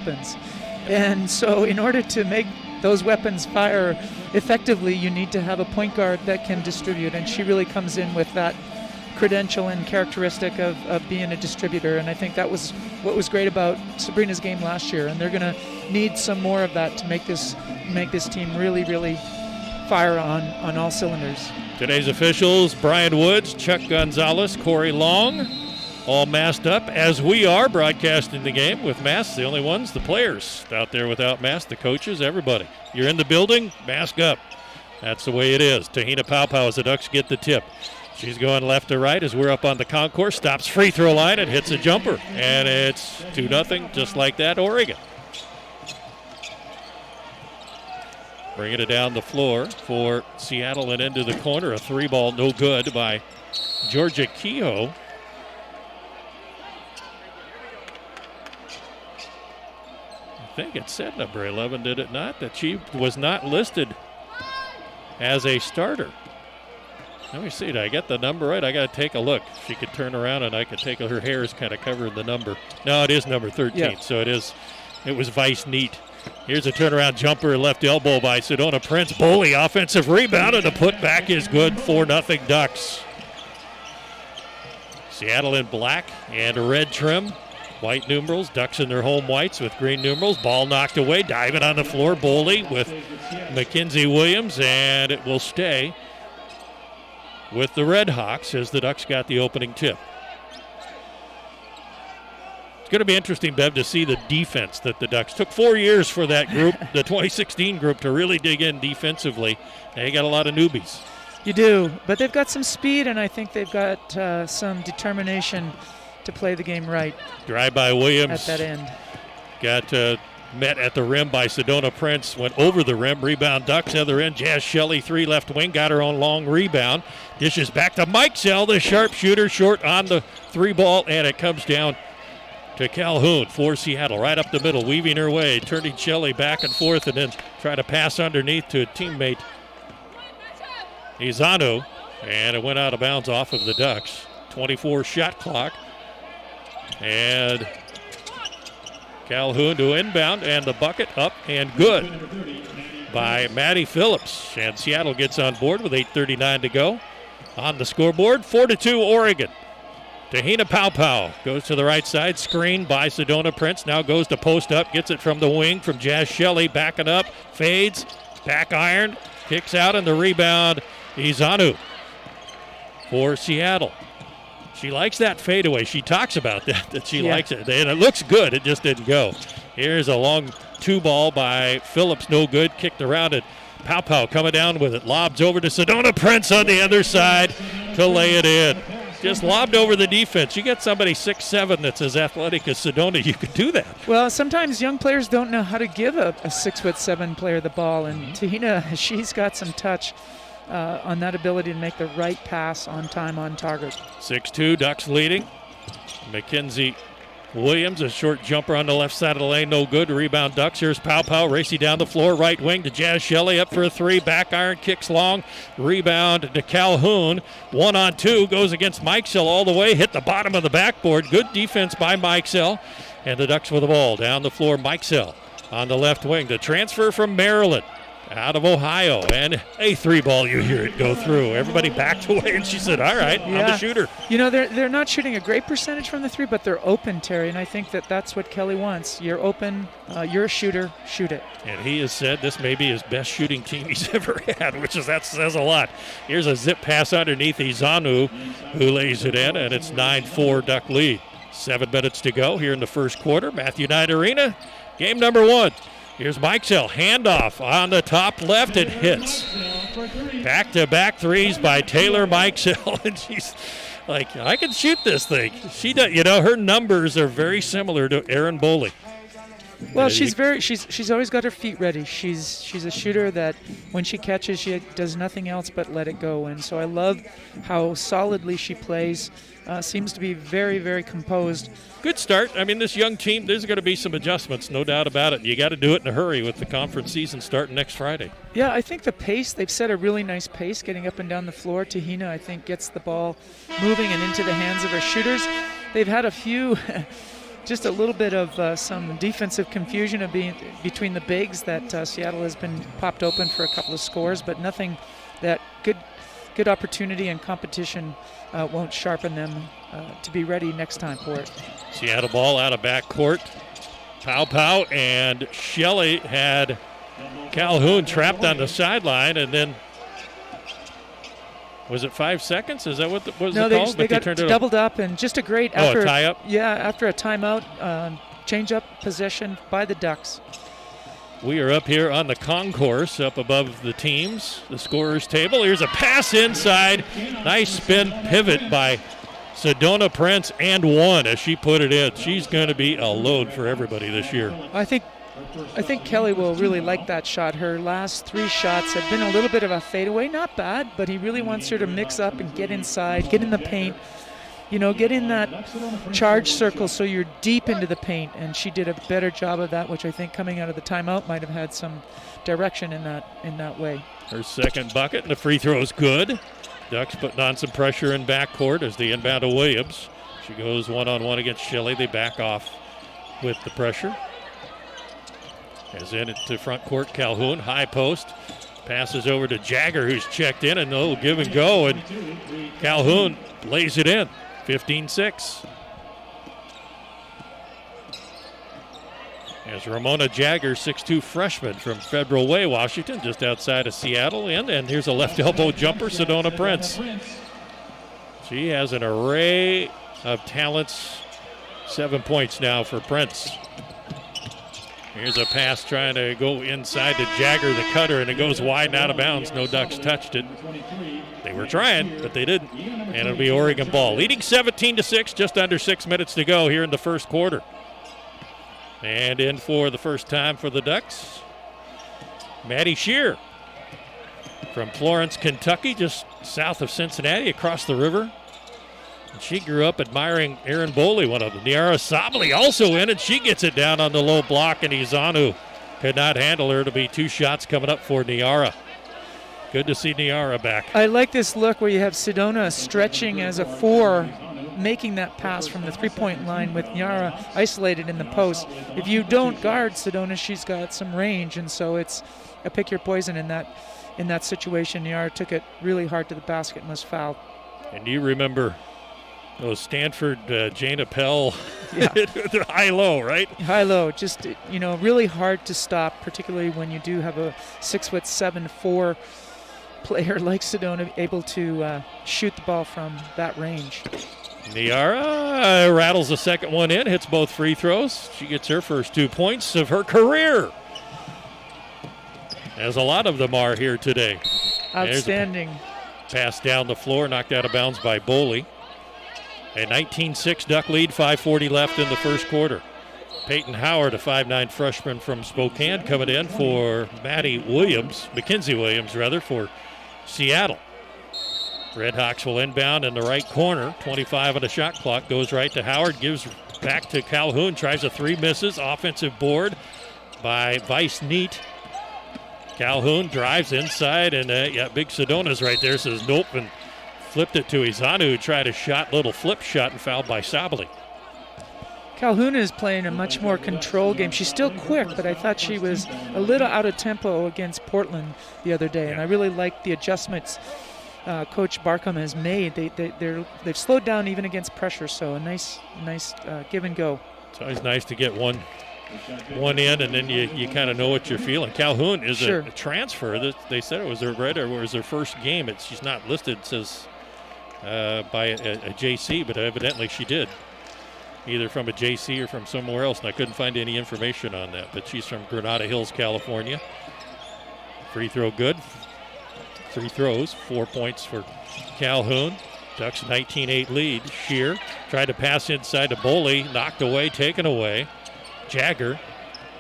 weapons. And so in order to make those weapons fire effectively, you need to have a point guard that can distribute, and she really comes in with that credential and characteristic of being a distributor. And I think that was what was great about Sabrina's game last year, and they're going to need some more of that to make this team really, really fire on all cylinders. Today's officials: Brian Woods, Chuck Gonzalez, Corey Long, all masked up, as we are broadcasting the game with masks. The only ones, the players out there without masks, the coaches, everybody. You're in the building, mask up. That's the way it is. Tahina Paopao as the Ducks get the tip. She's going left to right as we're up on the concourse, stops free throw line and hits a jumper. And it's 2-0, just like that, Oregon. Bringing it down the floor for Seattle and into the corner. A three ball, no good by Georgia Kehoe. I think it said number 11, did it not? That she was not listed as a starter. Let me see, did I get the number right? I got to take a look. She could turn around and I could take her hair is kind of covering the number. No, it is number 13, yeah. So it was Vice Neat. Here's a turnaround jumper, left elbow by Sedona Prince. Boley, offensive rebound, and the putback is good. 4-0 Ducks. Seattle in black and red trim. White numerals, Ducks in their home whites with green numerals. Ball knocked away, diving on the floor. Boley with Mackenzie Williams, and it will stay with the Red Hawks as the Ducks got the opening tip. It's going to be interesting, Bev, to see the defense that the Ducks took 4 years for that group, the 2016 group, to really dig in defensively. They got a lot of newbies. You do, but they've got some speed, and I think they've got some determination to play the game right. Drive by Williams. At that end. Got met at the rim by Sedona Prince. Went over the rim. Rebound Ducks, other end. Jazz Shelley, three left wing. Got her own long rebound. Dishes back to Mike Zell, the sharpshooter, short on the three ball, and it comes down to Calhoun for Seattle. Right up the middle, weaving her way. Turning Shelley back and forth, and then try to pass underneath to a teammate, Izano. And it went out of bounds off of the Ducks. 24 shot clock. And Calhoun to inbound, and the bucket up and good by Maddie Phillips. And Seattle gets on board with 8:39 to go. On the scoreboard, 4-2 Oregon. Tahina Paopao goes to the right side, screened by Sedona Prince. Now goes to post up, gets it from the wing from Jazz Shelley, backing up, fades, back iron, kicks out, and the rebound, Izanu for Seattle. She likes that fadeaway. She talks about that she likes it. And it looks good. It just didn't go. Here's a long two ball by Phillips. No good. Kicked around it. Paopao coming down with it. Lobs over to Sedona Prince on the other side to lay it in. Just lobbed over the defense. You get somebody 6'7" that's as athletic as Sedona, you could do that. Well, sometimes young players don't know how to give a 6'7" player the ball. And Tahina, she's got some touch on that ability to make the right pass on time, on target. 6'2", Ducks leading. Mackenzie Williams, a short jumper on the left side of the lane, no good. Rebound Ducks. Here's Paopao racing down the floor, right wing to Jazz Shelley, up for a three. Back iron, kicks long. Rebound to Calhoun. 1-on-2, goes against Mike Zell all the way, hit the bottom of the backboard. Good defense by Mike Zell. And the Ducks with the ball. Down the floor, Mike Zell on the left wing. The transfer from Maryland. Out of Ohio, and a three ball, you hear it go through. Everybody backed away, and she said, all right, I'm the shooter. You know, they're not shooting a great percentage from the three, but they're open, Terry, and I think that's what Kelly wants. You're open, you're a shooter, shoot it. And he has said this may be his best shooting team he's ever had, that says a lot. Here's a zip pass underneath Izanu, who lays it in, and it's 9-4 Duck lead. 7 minutes to go here in the first quarter. Matthew Knight Arena, game number 1. Here's Mike Zell, handoff on the top left, and hits. Back-to-back threes by Taylor Mike Zell, and she's like, I can shoot this thing. She does, her numbers are very similar to Erin Boley. Well, she's always got her feet ready. She's a shooter that when she catches, she does nothing else but let it go. And so I love how solidly she plays. Seems to be very, very composed. Good start. I mean, this young team, there's going to be some adjustments, no doubt about it. You got to do it in a hurry with the conference season starting next Friday. Yeah, I think the pace, they've set a really nice pace getting up and down the floor. Tahina, I think, gets the ball moving and into the hands of her shooters. They've had a few just a little bit of some defensive confusion between the bigs that Seattle has been popped open for a couple of scores, but nothing that good opportunity and competition won't sharpen them to be ready next time for it. Seattle ball out of backcourt. Pow and Shelley had Calhoun trapped on the sideline, and then was it 5 seconds? Is that what was no, it called? They got doubled up, and just a great after a tie-up? Yeah, after a timeout, change-up possession by the Ducks. We are up here on the concourse, up above the teams, the scorer's table. Here's a pass inside. Nice spin pivot by Sedona Prince, and one as she put it in. She's going to be a load for everybody this year. I think Kelly will really like that shot. Her last 3 shots have been a little bit of a fadeaway. Not bad, but he really wants her to mix up and get inside, get in the paint. Get in that charge circle so you're deep into the paint, and she did a better job of that, which I think coming out of the timeout might have had some direction in that way. Her second bucket, and the free throw is good. Ducks putting on some pressure in backcourt as the inbound to Williams. She goes one-on-one against Shelley. They back off with the pressure. As in to front court, Calhoun, high post. Passes over to Jagger, who's checked in, and they'll give and go, and Calhoun lays it in. 15-6. As Ramona Jagger, 6'2" freshman from Federal Way, Washington, just outside of Seattle. And here's a left elbow jumper, Sedona Prince. She has an array of talents. 7 points now for Prince. Here's a pass trying to go inside to Jagger, the cutter, and it goes wide and out of bounds. No Ducks touched it. They were trying, but they didn't. And it'll be Oregon ball. Leading 17-6, just under 6 minutes to go here in the first quarter. And in for the first time for the Ducks, Maddie Shear from Florence, Kentucky, just south of Cincinnati, across the river. And she grew up admiring Aaron Boley, one of them. Niara Sabali also in, and she gets it down on the low block, and Izanu could not handle her. To be 2 shots coming up for Niara. Good to see Niara back. I like this look where you have Sedona stretching as a 4, making that pass from the 3-point line with Niara isolated in the post. If you don't guard Sedona, she's got some range, and so it's a pick your poison in that situation. Niara took it really hard to the basket and was fouled. And you remember those Stanford Jane Appel, yeah. high-low, right? High-low, just really hard to stop, particularly when you do have a 6'7" player like Sedona able to shoot the ball from that range. Niara rattles the second one in, hits both free throws. She gets her first 2 points of her career, as a lot of them are here today. Outstanding. Pass down the floor, knocked out of bounds by Boley. A 19-6 Duck lead, 5:40 left in the first quarter. Peyton Howard, a 5'9" freshman from Spokane, coming in for Mackenzie Williams, for Seattle. Redhawks will inbound in the right corner. 25 on the shot clock, goes right to Howard, gives back to Calhoun, tries a 3, misses. Offensive board by Vice Neat. Calhoun drives inside, and big Sedona's right there, says nope, and flipped it to Izanu, who tried a shot, little flip shot, and fouled by Sabali. Calhoun is playing a much more control game. She's still quick, but I thought she was a little out of tempo against Portland the other day, and I really like the adjustments Coach Barkham has made. They've slowed down even against pressure, so a nice give and go. It's always nice to get one in, and then you kind of know what you're feeling. Calhoun is a transfer. They said it was her first game. She's not listed, it says by a JC, but evidently she did, either from a JC or from somewhere else, and I couldn't find any information on that. But she's from Granada Hills, California. Free throw good. 3 throws, 4 points for Calhoun. Ducks 19-8 lead. Shear tried to pass inside to Boley, knocked away, taken away. Jagger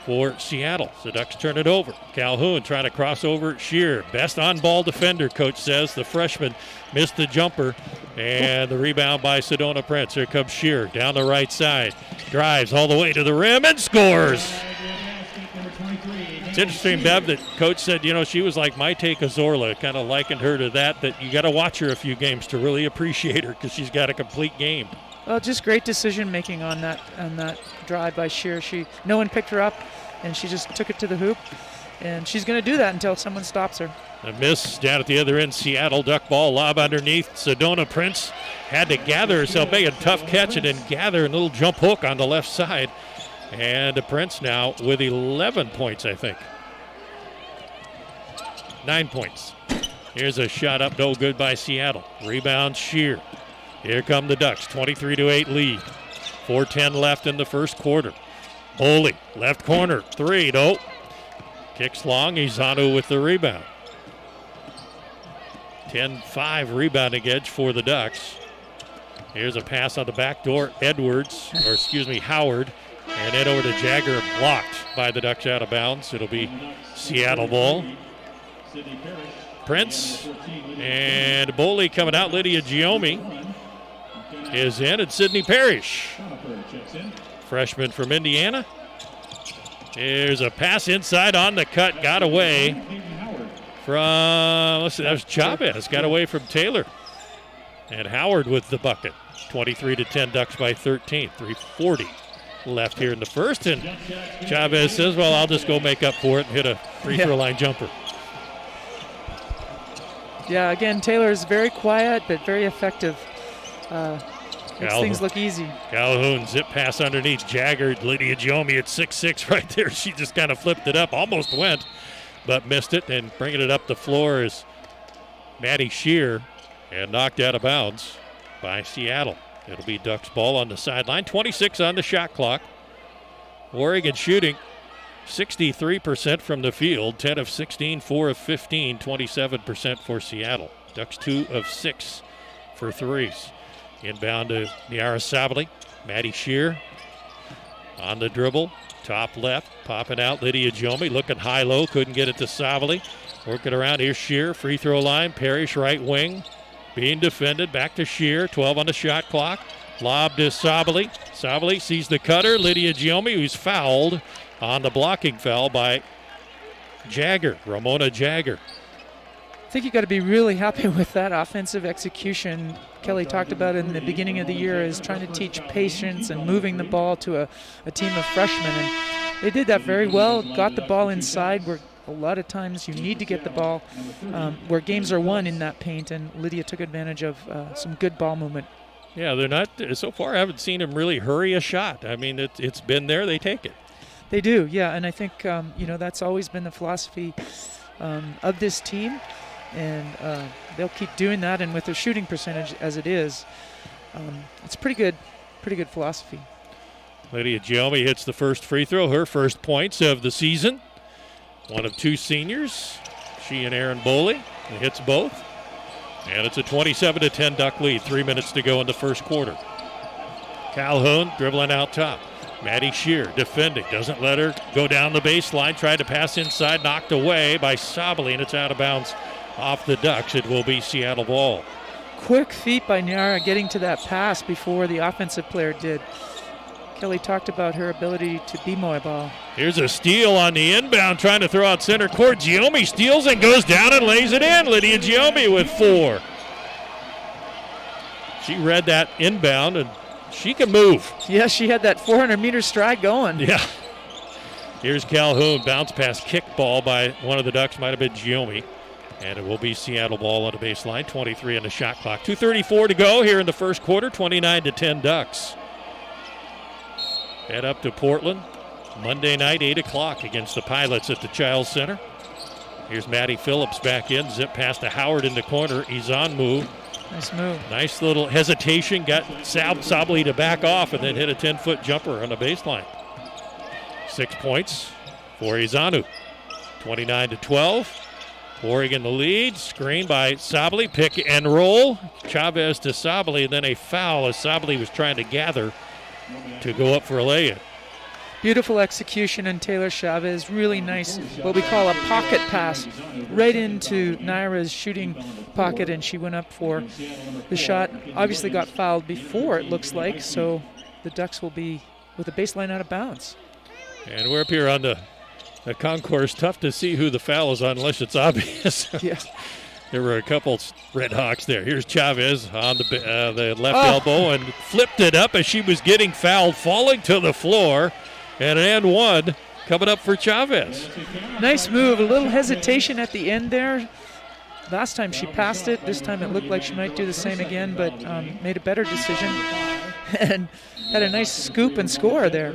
for Seattle. The Ducks turn it over. Calhoun trying to cross over Shear. Best on-ball defender, coach says. The freshman missed the jumper. And the rebound by Sedona Prince. Here comes Shear down the right side. Drives all the way to the rim and scores. It's interesting, Bev, that coach said, she was like Maite Cazorla, kind of likened her to that you got to watch her a few games to really appreciate her because she's got a complete game. Well, just great decision making on that drive by Shear. No one picked her up, and she just took it to the hoop, and she's going to do that until someone stops her. A miss down at the other end. Seattle duck ball, lob underneath. Sedona Prince had to gather herself, make a tough catch, and then gather a little jump hook on the left side. And Prince now with 11 points, I think. 9 points. Here's a shot up, no good by Seattle. Rebound Shear. Here come the Ducks, 23-8 lead. 4:10 left in the first quarter. Boley, left corner, three, no. Kicks long, Izanu with the rebound. 10-5 rebounding edge for the Ducks. Here's a pass on the back door, Howard. And then over to Jagger, blocked by the Ducks out of bounds. It'll be Seattle ball. Prince and Boley coming out. Lydia Giomi is in, and Sydney Parrish, freshman from Indiana. Here's a pass inside on the cut, got away from, that was Chavez, got away from Taylor. And Howard with the bucket. 23-10 Ducks by 13, 3:40 left here in the first. And Chavez says, well, I'll just go make up for it and hit a free throw line jumper. Yeah, again, Taylor is very quiet but very effective. Makes things look easy. Calhoun, zip pass underneath. Jagger, Lydia Giomi at 6'6" right there. She just kind of flipped it up, almost went, but missed it. And bringing it up the floor is Maddie Shear, and knocked out of bounds by Seattle. It'll be Ducks ball on the sideline. 26 on the shot clock. Oregon shooting 63% from the field, 10 of 16, 4 of 15, 27% for Seattle. Ducks 2 of 6 for threes. Inbound to Niara Sabali. Maddie Shear on the dribble. Top left, popping out. Lydia Giomi looking high-low, couldn't get it to Sabali. Working around, here's Shear, free throw line. Parrish right wing, being defended. Back to Shear, 12 on the shot clock. Lob to Sabali. Sabali sees the cutter. Lydia Giomi, who's fouled on the blocking foul by Jagger, Ramona Jagger. I think you got to be really happy with that offensive execution. Kelly talked about it in the beginning of the year, is trying to teach patience and moving the ball to a team of freshmen. And they did that very well, got the ball inside where a lot of times you need to get the ball, where games are won in that paint, and Lydia took advantage of some good ball movement. Yeah, they're not, so far I haven't seen them really hurry a shot. I mean, it's been there, they take it. They do, yeah, and I think, that's always been the philosophy of this team. And they'll keep doing that, and with their shooting percentage as it is, it's pretty good philosophy. Lydia Giomi hits the first free throw, her first points of the season. One of two seniors, she and Aaron Boley, hits both. And it's a 27-10 Duck lead, 3 minutes to go in the first quarter. Calhoun dribbling out top. Maddie Shear defending, doesn't let her go down the baseline, tried to pass inside, knocked away by Sabali, and it's out of bounds. Off the Ducks, it will be Seattle ball. Quick feet by Niara getting to that pass before the offensive player did. Kelly talked about her ability to be mobile. Here's a steal on the inbound, trying to throw out center court. Giomi steals and goes down and lays it in. Lydia Giomi with 4. She read that inbound, and she can move. Yeah, she had that 400-meter stride going. Yeah. Here's Calhoun, bounce pass, kick ball by one of the Ducks, might have been Giomi. And it will be Seattle ball on the baseline, 23 on the shot clock. 2:34 to go here in the first quarter, 29-10 Ducks. Head up to Portland, Monday night, 8 o'clock against the Pilots at the Chiles Center. Here's Maddie Phillips back in, zip pass to Howard in the corner. Izan move. Nice move. Nice little hesitation, got Sabali to back off and then hit a 10-foot jumper on the baseline. 6 points for Izanu, 29-12. Oregon the lead, screen by Sabali, pick and roll. Chavez to Sabali, and then a foul as Sabali was trying to gather to go up for a lay-in. Beautiful execution, and Taylor Chavez, really nice, what we call a pocket pass, right into Naira's shooting pocket, and she went up for the shot. Obviously got fouled before, it looks like, so the Ducks will be with the baseline out of bounds. And we're up here on the concourse. Tough to see who the foul is on unless it's obvious. Yeah. There were a couple Red Hawks there. Here's Chavez on the left elbow and flipped it up as she was getting fouled, falling to the floor. And an and one coming up for Chavez. Nice move. A little hesitation at the end there. Last time she passed it. This time it looked like she might do the same again, but made a better decision and had a nice scoop and score there.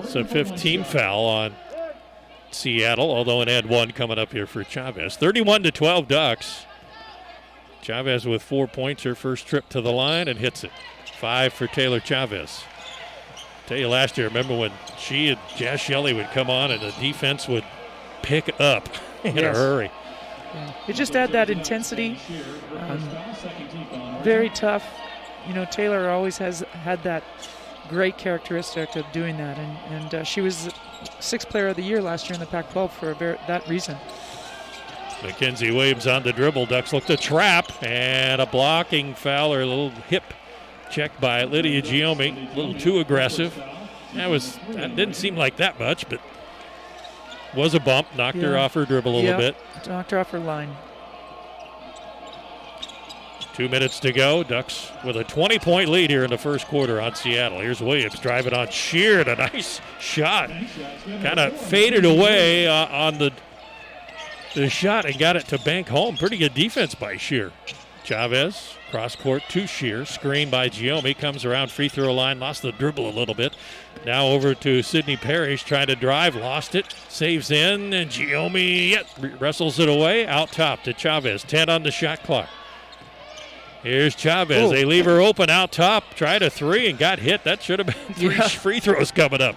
So 15 foul on Seattle, although an and one coming up here for Chavez. 31-12 Ducks. Chavez with 4 points, her first trip to the line, and hits it. 5 for Taylor Chavez. Tell you last year, remember when she and Jazz Shelley would come on and the defense would pick up in a hurry. Yeah. It just had that intensity. Very tough. You know, Taylor always has had that great characteristic of doing that, and she was 6th player of the year last year in the Pac-12 for that reason. Mackenzie Williams on the dribble. Ducks look to trap, and a blocking foul or a little hip check by Lydia Giome. A little too aggressive. That didn't seem like that much, but was a bump. Knocked her off her dribble a little bit. Knocked her off her line. 2 minutes to go. Ducks with a 20-point lead here in the first quarter on Seattle. Here's Williams driving on Shear. A nice shot. Kind of faded away on the shot and got it to bank home. Pretty good defense by Shear. Chavez, cross court to Shear. Screen by Giome. Comes around free throw line. Lost the dribble a little bit. Now over to Sydney Parrish. Trying to drive. Lost it. Saves in. And Giome wrestles it away. Out top to Chavez. 10 on the shot clock. Here's Chavez. They leave her open out top. Tried a three and got hit. That should have been 3 free throws coming up.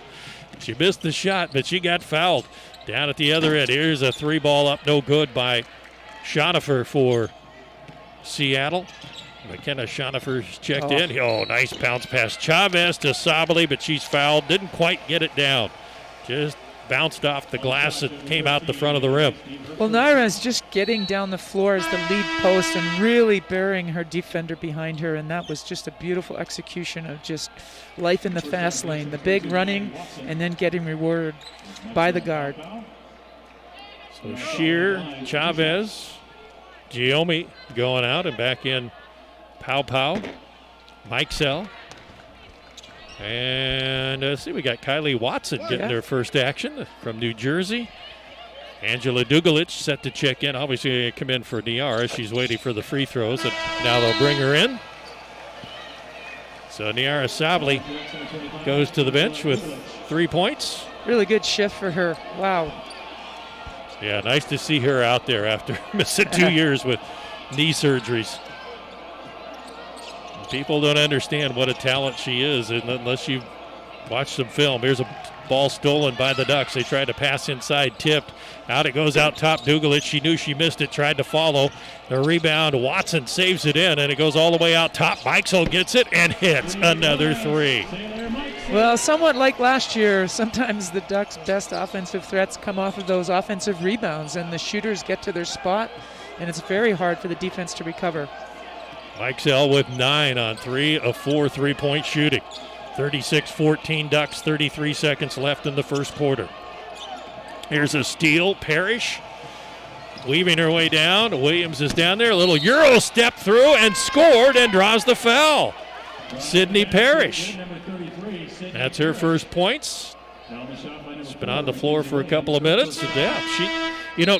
She missed the shot, but she got fouled. Down at the other end. Here's a 3-ball up. No good by Schonifer for Seattle. McKenna Schonifer's checked in. Oh, nice bounce pass. Chavez to Sabali, but she's fouled. Didn't quite get it down. Just bounced off the glass that came out the front of the rim. Well, Naira is just getting down the floor as the lead post and really burying her defender behind her, and that was just a beautiful execution of just life in the fast lane. The big running and then getting rewarded by the guard. So Shear, Chavez, Giome going out and back in Pow Pow, Mikesell. And let's see, we got Kylie Watson getting her first action from New Jersey. Angela Dugalich set to check in. Obviously, come in for Niara. She's waiting for the free throws, and now they'll bring her in. So Niara Sabali goes to the bench with 3 points. Really good shift for her. Wow. Yeah, nice to see her out there after missing 2 years with knee surgeries. People don't understand what a talent she is unless you watch some film. Here's a ball stolen by the Ducks. They tried to pass inside, tipped. Out it goes out top. Dugalich, she knew she missed it, tried to follow. The rebound, Watson saves it in, and it goes all the way out top. Mikesell gets it and hits another three. Well, somewhat like last year, sometimes the Ducks' best offensive threats come off of those offensive rebounds, and the shooters get to their spot, and it's very hard for the defense to recover. Mikesell with 9 on 3 of 4 3-point shooting. 36-14 Ducks, 33 seconds left in the first quarter. Here's a steal, Parrish weaving her way down. Williams is down there, a little Euro step through and scored and draws the foul. Sydney Parrish. That's her first points. She's been on the floor for a couple of minutes.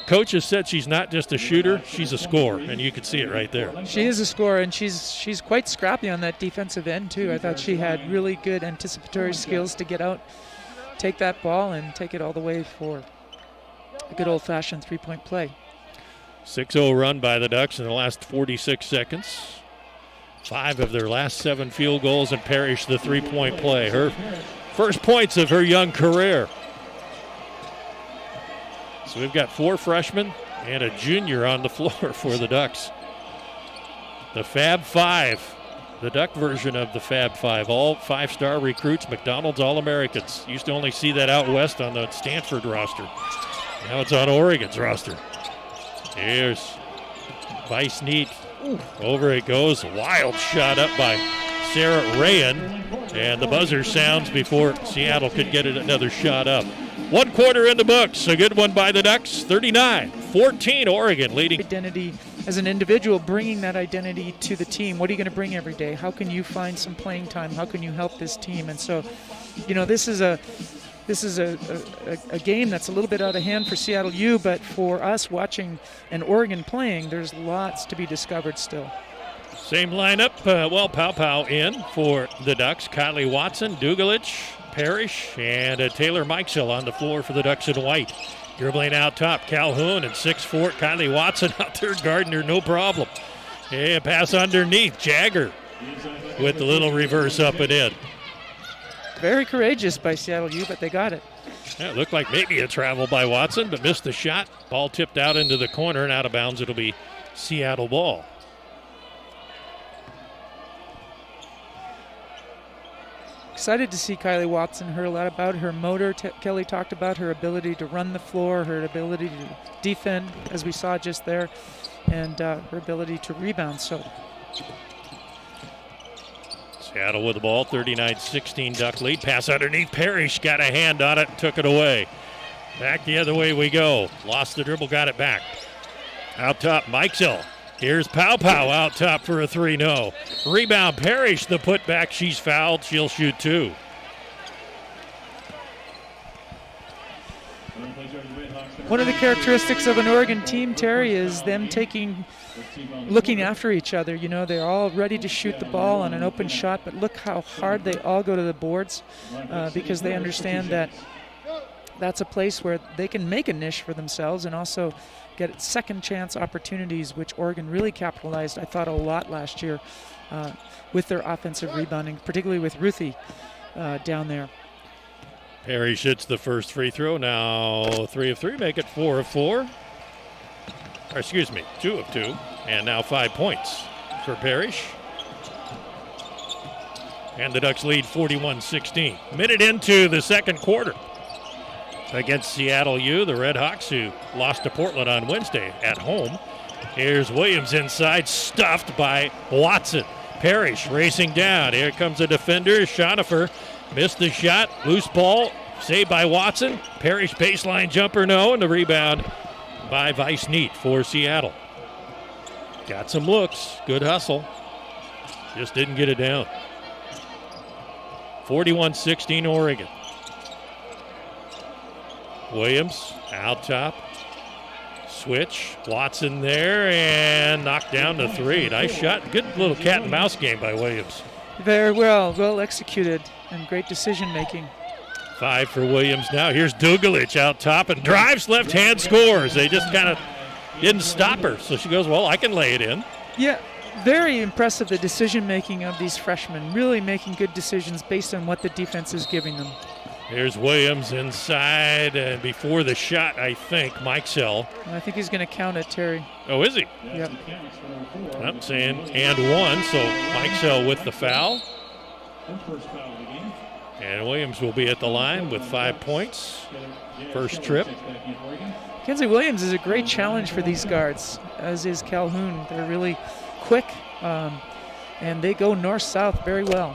Coach has said she's not just a shooter, she's a scorer, and you can see it right there. She is a scorer, and she's quite scrappy on that defensive end, too. I thought she had really good anticipatory skills to get out, take that ball, and take it all the way for a good old-fashioned three-point play. 6-0 run by the Ducks in the last 46 seconds. 5 of their last 7 field goals, and Parrish the three-point play. Her first points of her young career. So we've got 4 freshmen and a junior on the floor for the Ducks. The Fab Five, the Duck version of the Fab Five, all 5-star recruits, McDonald's All-Americans. Used to only see that out west on the Stanford roster. Now it's on Oregon's roster. Here's Vice Neat. Over it goes. Wild shot up by Sarah Rayan. And the buzzer sounds before Seattle could get it another shot up. 1 quarter in the books. A good one by the Ducks. 39 22-14, Oregon leading. Identity as an individual, bringing that identity to the team. What are you going to bring every day? How can you find some playing time? How can you help this team? And so, this is a game that's a little bit out of hand for Seattle U, but for us watching an Oregon playing, there's lots to be discovered still. Same lineup. Pow Pow in for the Ducks. Kylie Watson, Dugalich, Parrish, and Taylor Mikesell on the floor for the Ducks in white. Dribbling out top, Calhoun, and 6'4", Kylie Watson out there, Gardner, no problem. Yeah, pass underneath, Jagger with the little reverse up and in. Very courageous by Seattle U, but they got it. Yeah, it looked like maybe a travel by Watson, but missed the shot. Ball tipped out into the corner and out of bounds. It'll be Seattle ball. Excited to see Kylie Watson. Heard a lot about her motor. Kelly talked about her ability to run the floor, her ability to defend, as we saw just there, and her ability to rebound. So Seattle with the ball, 39-16 Duck lead. Pass underneath, Parrish got a hand on it, took it away. Back the other way we go. Lost the dribble, got it back. Out top, Mikesell. Here's Pow Pow out top for a three, no. Rebound, Parrish, the putback, she's fouled, she'll shoot two. One of the characteristics of an Oregon team, Terry, is them looking after each other. They're all ready to shoot the ball on an open shot, but look how hard they all go to the boards because they understand that that's a place where they can make a niche for themselves and also get second chance opportunities, which Oregon really capitalized, I thought, a lot last year with their offensive rebounding, particularly with Ruthie down there. Perry shoots the first free throw. Now 3 of 3, make it 4 of 4. Or excuse me, 2 of 2. And now 5 points for Parrish. And the Ducks lead 41-16. Minute into the second quarter against Seattle U, the Red Hawks, who lost to Portland on Wednesday at home. Here's Williams inside, stuffed by Watson. Parrish racing down. Here comes a defender, Schonifer. Missed the shot, loose ball, saved by Watson. Parrish baseline jumper, no, and the rebound by Vice Neat for Seattle. Got some looks, good hustle. Just didn't get it down. 41-16 Oregon. Williams out top. Switch. Watson there and knocked down to 3. Nice shot. Good little cat and mouse game by Williams. Very well executed and great decision making. 5 for Williams now. Here's Dugalich out top and drives left hand, scores. They just kind of didn't stop her. So she goes, well, I can lay it in. Yeah, very impressive, the decision making of these freshmen. Really making good decisions based on what the defense is giving them. Here's Williams inside, and before the shot, I think, Mikesell. I think he's going to count it, Terry. Oh, is he? Yep. I'm saying and 1, so Mikesell with the foul. And Williams will be at the line with 5 points. First trip. Kenzie Williams is a great challenge for these guards, as is Calhoun. They're really quick, and they go north-south very well.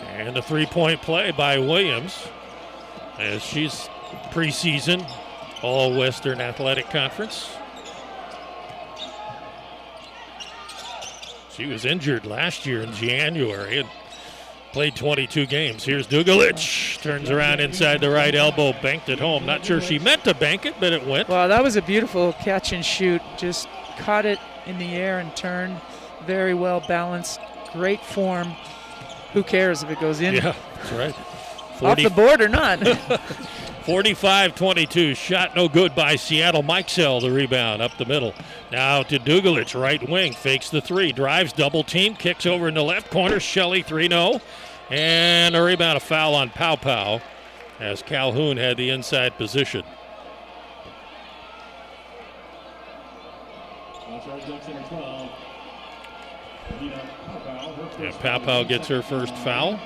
And a three-point play by Williams, as she's preseason All-Western Athletic Conference. She was injured last year in January and played 22 games. Here's Dugalich, turns around inside the right elbow, banked it home. Not sure she meant to bank it, but it went. Wow, that was a beautiful catch and shoot. Just caught it in the air and turned. Very well balanced, great form. Who cares if it goes in? Yeah, that's right. Off the board or not. 45-22, shot no good by Seattle. Mikesell, the rebound up the middle. Now to Dugalich, right wing, fakes the 3, drives double team, kicks over in the left corner. Shelley 3-0, and a rebound, a foul on Pow Pow as Calhoun had the inside position. Yeah, Pow Pow gets her first foul.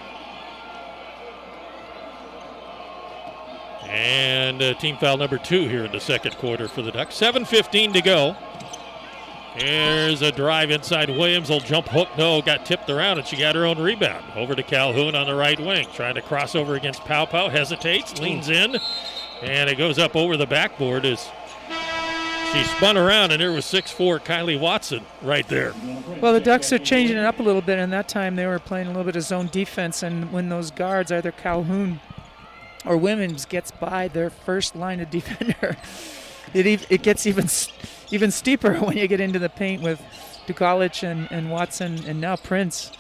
And team foul number 2 here in the second quarter for the Ducks. 7:15 to go. Here's a drive inside. Williams will jump hook. No, got tipped around, and she got her own rebound. Over to Calhoun on the right wing. Trying to cross over against Pow Pow. Hesitates, leans in, and it goes up over the backboard as She spun around, and there was 6'4" Kylie Watson right there. Well, the Ducks are changing it up a little bit, and that time they were playing a little bit of zone defense, and when those guards, either Calhoun or Williams, gets by their first line of defender, it gets even steeper when you get into the paint with Dugalich and Watson and now Prince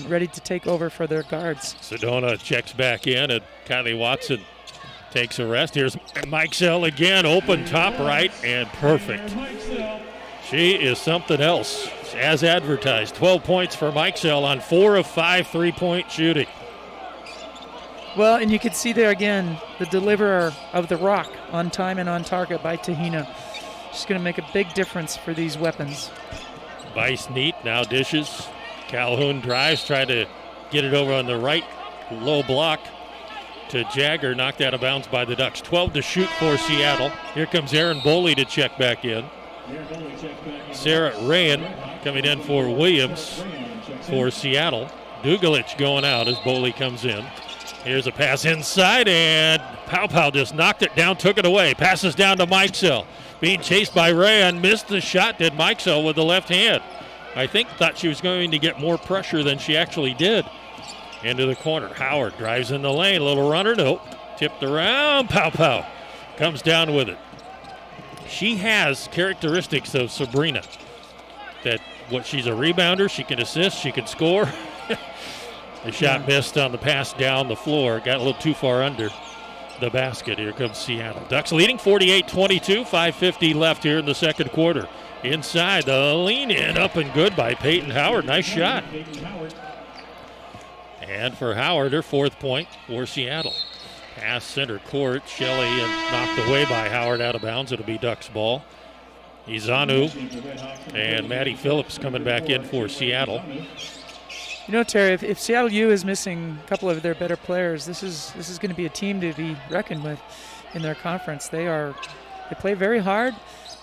ready to take over for their guards. Sedona checks back in, and Kylie Watson takes a rest. Here's Mikesell again, open top right, and perfect. She is something else, as advertised. 12 points for Mikesell on 4 of 5 3-point shooting. Well, and you can see there again the deliverer of the rock on time and on target by Tahina. She's going to make a big difference for these weapons. Vice neat, now dishes. Calhoun drives, tried to get it over on the right low block to Jagger, knocked out of bounds by the Ducks. 12 to shoot for Seattle. Here comes Erin Boley to check back in. Sarah Rayan coming in for Williams for Seattle. Dugalich going out as Boley comes in. Here's a pass inside, and Pow just knocked it down, took it away. Passes down to Mikesell. Being chased by Rayan, missed the shot, did Mikesell with the left hand. I think thought she was going to get more pressure than she actually did. Into the corner. Howard drives in the lane. Little runner, nope. Tipped around. Pow comes down with it. She has characteristics of Sabrina. She's a rebounder. She can assist. She can score. The shot missed on the pass down the floor. Got a little too far under the basket. Here comes Seattle. Ducks leading 48-22. 5:50 left here in the second quarter. Inside, the lean in, up and good by Peyton Howard. Nice shot. And for Howard, her 4th point for Seattle. Pass center court. Shelley and knocked away by Howard out of bounds. It'll be Ducks ball. Izanu and Maddie Phillips coming back in for Seattle. You know, Terry, if Seattle U is missing a couple of their better players, this is going to be a team to be reckoned with in their conference. They play very hard,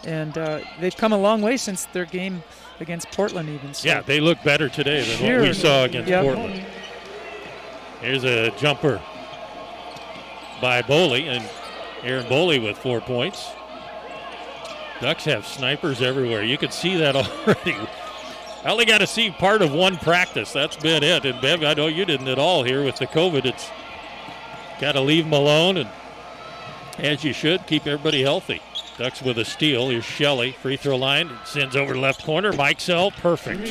and they've come a long way since their game against Portland even. So. Yeah, they look better today than what we saw against Portland. Here's a jumper by Boley, and Erin Boley with 4 points. Ducks have snipers everywhere. You can see that already. I only got to see part of one practice. That's been it. And Bev, I know you didn't at all here with the COVID. It's got to leave them alone, and as you should, keep everybody healthy. Ducks with a steal. Here's Shelley, free throw line, sends over left corner. Mikesell, perfect.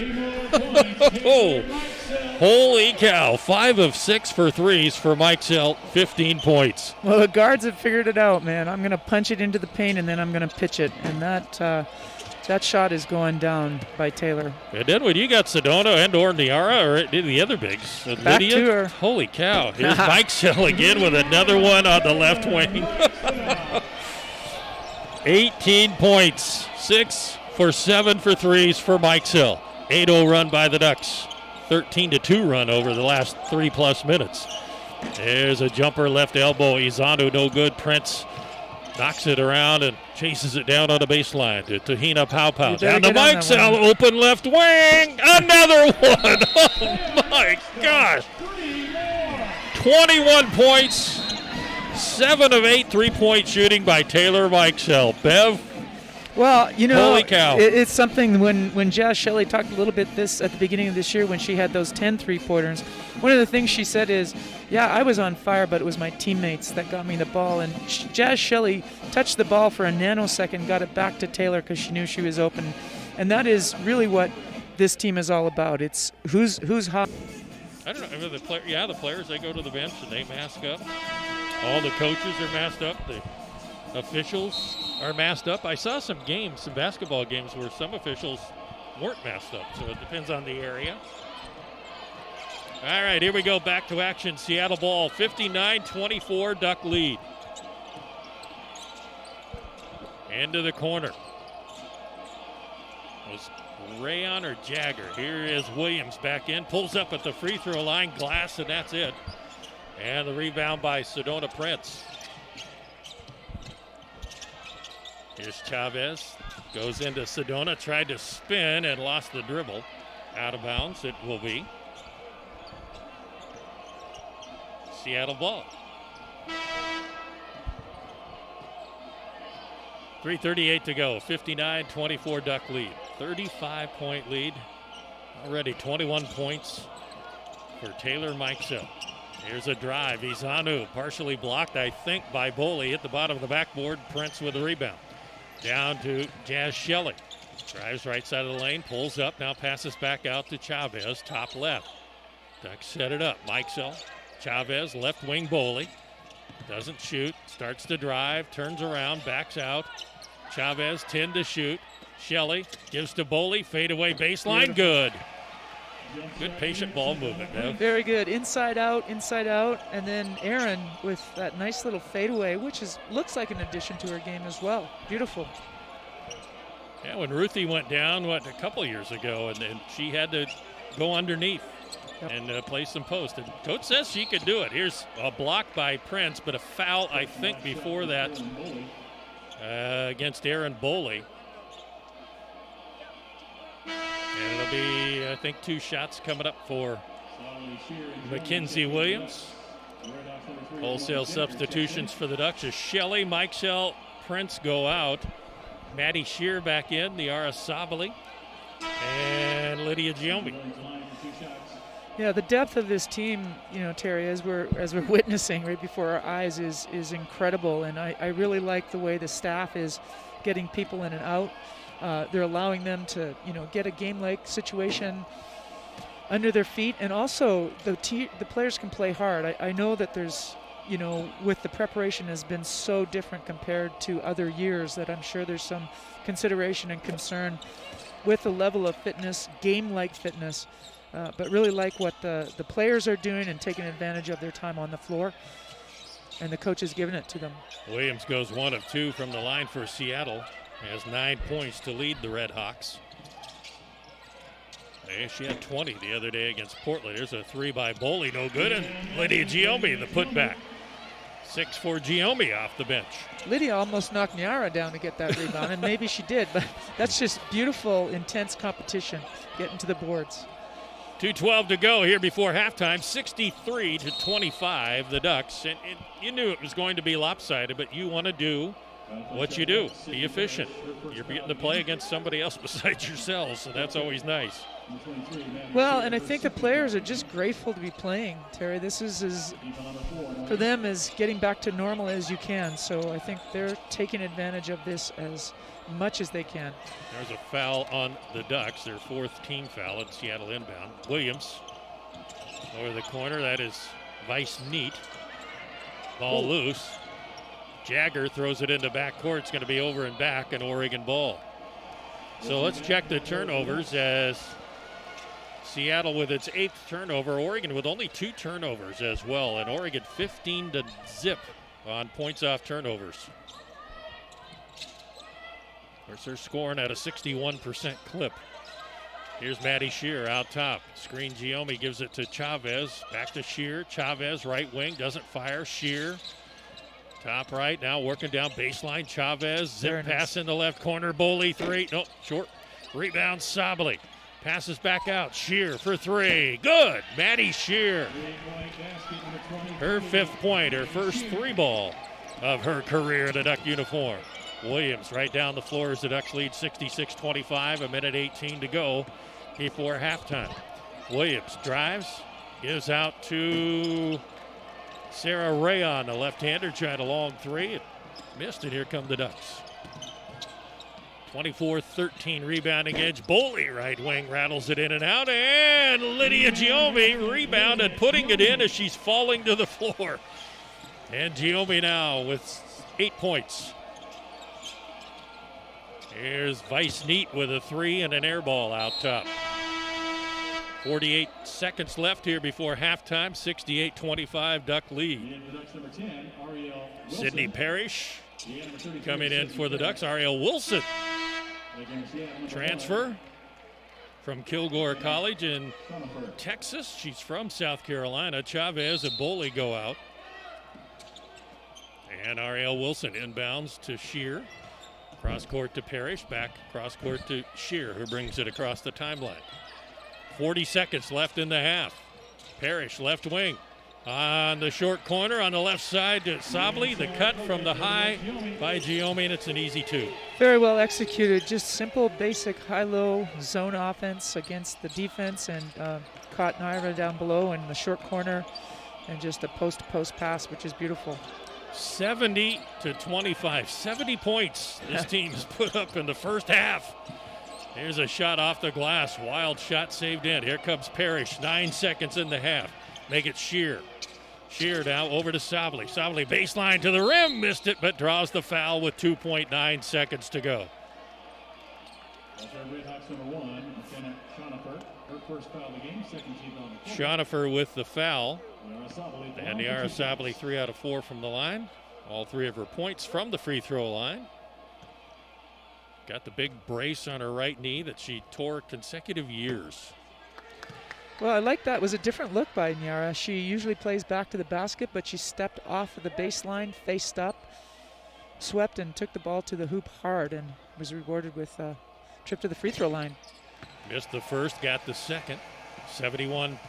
Holy cow, 5 of 6 for threes for Mikesell, 15 points. Well, the guards have figured it out, man. I'm going to punch it into the paint, and then I'm going to pitch it. And that shot is going down by Taylor. And then when you got Sedona and or Niara or the other bigs, back Lydia, to her. Holy cow. Here's Mikesell again with another one on the left wing. 18 points, 6 for 7 for threes for Mikesell. 8-0 run by the Ducks. 13-2 run over the last 3+ minutes. There's a jumper left elbow. Izanu no good. Prince knocks it around and chases it down on the baseline to Tahina Pow. Down to Mikesell, open left wing. Another one. Oh, my gosh. 21 points. 7 of 8 3-point shooting by Taylor Mikesell. Bev? Well, you know, holy cow. It's something when Jazz Shelley talked a little bit this at the beginning of this year when she had those 10 3-pointers. One of the things she said is, yeah, I was on fire, but it was my teammates that got me the ball. And Jazz Shelley touched the ball for a nanosecond, got it back to Taylor because she knew she was open. And that is really what this team is all about. It's who's hot. I don't know. The players, they go to the bench and they mask up. All the coaches are masked up. The officials are masked up. I saw some basketball games where some officials weren't masked up, so it depends on the area. All right, here we go. Back to action. Seattle ball, 59-24, Duck lead. Into the corner. Was Rayan or Jagger? Here is Williams back in. Pulls up at the free throw line. Glass, and that's it. And the rebound by Sedona Prince. Here's Chavez. Goes into Sedona. Tried to spin and lost the dribble. Out of bounds it will be. Seattle ball. 3:38 to go. 59-24 Duck lead. 35-point lead. Already 21 points for Taylor Mikesell. Here's a drive. Izanu partially blocked, I think, by Boley at the bottom of the backboard. Prince with the rebound. Down to Jazz Shelley. Drives right side of the lane, pulls up, now passes back out to Chavez, top left. Ducks set it up. Mikesell, Chavez, left wing Boley. Doesn't shoot, starts to drive, turns around, backs out. Chavez, 10 to shoot. Shelley gives to Boley, fadeaway baseline, good. Good patient ball movement, Bev. Very good. Inside out, and then Aaron with that nice little fadeaway, which looks like an addition to her game as well. Beautiful. Yeah, when Ruthie went down, a couple years ago, and she had to go underneath and play some post. And Coach says she could do it. Here's a block by Prince, but a foul, I think, before that against Aaron Boley. And it'll be, I think, 2 shots coming up for Mackenzie Williams. Wholesale substitutions for the Ducks as Shelley, Mikesell, Prince go out. Maddie Shear back in, Niara Sabali, and Lydia Giombi. Yeah, the depth of this team, Terry, as we're witnessing right before our eyes, is incredible. And I really like the way the staff is getting people in and out. They're allowing them to, get a game-like situation under their feet, and also the players can play hard. I know that there's, with the preparation has been so different compared to other years that I'm sure there's some consideration and concern with the level of fitness, game-like fitness, but really like what the players are doing and taking advantage of their time on the floor, and the coach is giving it to them. Williams goes 1 of 2 from the line for Seattle. Has 9 points to lead the Red Hawks. She had 20 the other day against Portland. There's a 3 by Boley, no good, and Lydia Giombi, the putback. 6 for Giombi off the bench. Lydia almost knocked Niara down to get that rebound, and maybe she did, but that's just beautiful, intense competition getting to the boards. 2:12 to go here before halftime. 63-25 the Ducks, and you knew it was going to be lopsided, but you want to do what you do. Be efficient. You're getting to play against somebody else besides yourselves, so that's always nice. Well, and I think the players are just grateful to be playing, Terry. This is for them as getting back to normal as you can. So I think they're taking advantage of this as much as they can. There's a foul on the Ducks, their 4th team foul at Seattle inbound. Williams over the corner. That is Vice Neat. Ball loose. Jagger throws it into backcourt. It's going to be over and back, an Oregon ball. So let's check the turnovers as Seattle with its 8th turnover. Oregon with only 2 turnovers as well. And Oregon 15-0 on points off turnovers. Of course, they're scoring at a 61% clip. Here's Maddie Shear out top. Screen Giombi gives it to Chavez. Back to Shear. Chavez, right wing, doesn't fire. Shear. Top right, now working down baseline. Chavez, zip pass in the left corner. Boley, 3. No, short. Rebound, Sabali. Passes back out. Shear for 3. Good. Maddie Shear. Her 5th point, her first 3 ball of her career in a Duck uniform. Williams right down the floor as the Ducks lead 66-25. A minute 18 to go before halftime. Williams drives, gives out to Sarah Rayon, the left-hander, trying a long 3. It missed, and here come the Ducks. 24-13 rebounding edge. Boley, right wing, rattles it in and out. And Lydia Giombi rebounded, putting it in as she's falling to the floor. And Giombi now with 8 points. Here's Vice Neat with a 3 and an air ball out top. 48 seconds left here before halftime. 68-25 Duck lead. Sydney Parrish coming in for the Ducks. Ariel Wilson, transfer from Kilgore College in Texas. She's from South Carolina. Chavez and Boley go out. And Ariel Wilson inbounds to Shear. Cross court to Parrish, back cross court to Shear, who brings it across the timeline. 40 seconds left in the half. Parrish, left wing. On the short corner on the left side to Sabli. The cut from the high by Giomi, and it's an easy 2. Very well executed. Just simple, basic high-low zone offense against the defense, and caught Naira down below in the short corner, and just a post-to-post pass, which is beautiful. 70-25. 70 points this team has put up in the first half. Here's a shot off the glass. Wild shot saved in. Here comes Parrish. 9 seconds in the half. Make it Shear. Shear now over to Sabli. Sabli baseline to the rim. Missed it, but draws the foul with 2.9 seconds to go. Schoenhofer with the foul. And Niara Sabli 3 out of 4 from the line. All 3 of her points from the free throw line. Got the big brace on her right knee that she tore consecutive years. Well, I like that. It was a different look by Niara. She usually plays back to the basket, but she stepped off of the baseline, faced up, swept, and took the ball to the hoop hard, and was rewarded with a trip to the free throw line. Missed the first, got the second. 71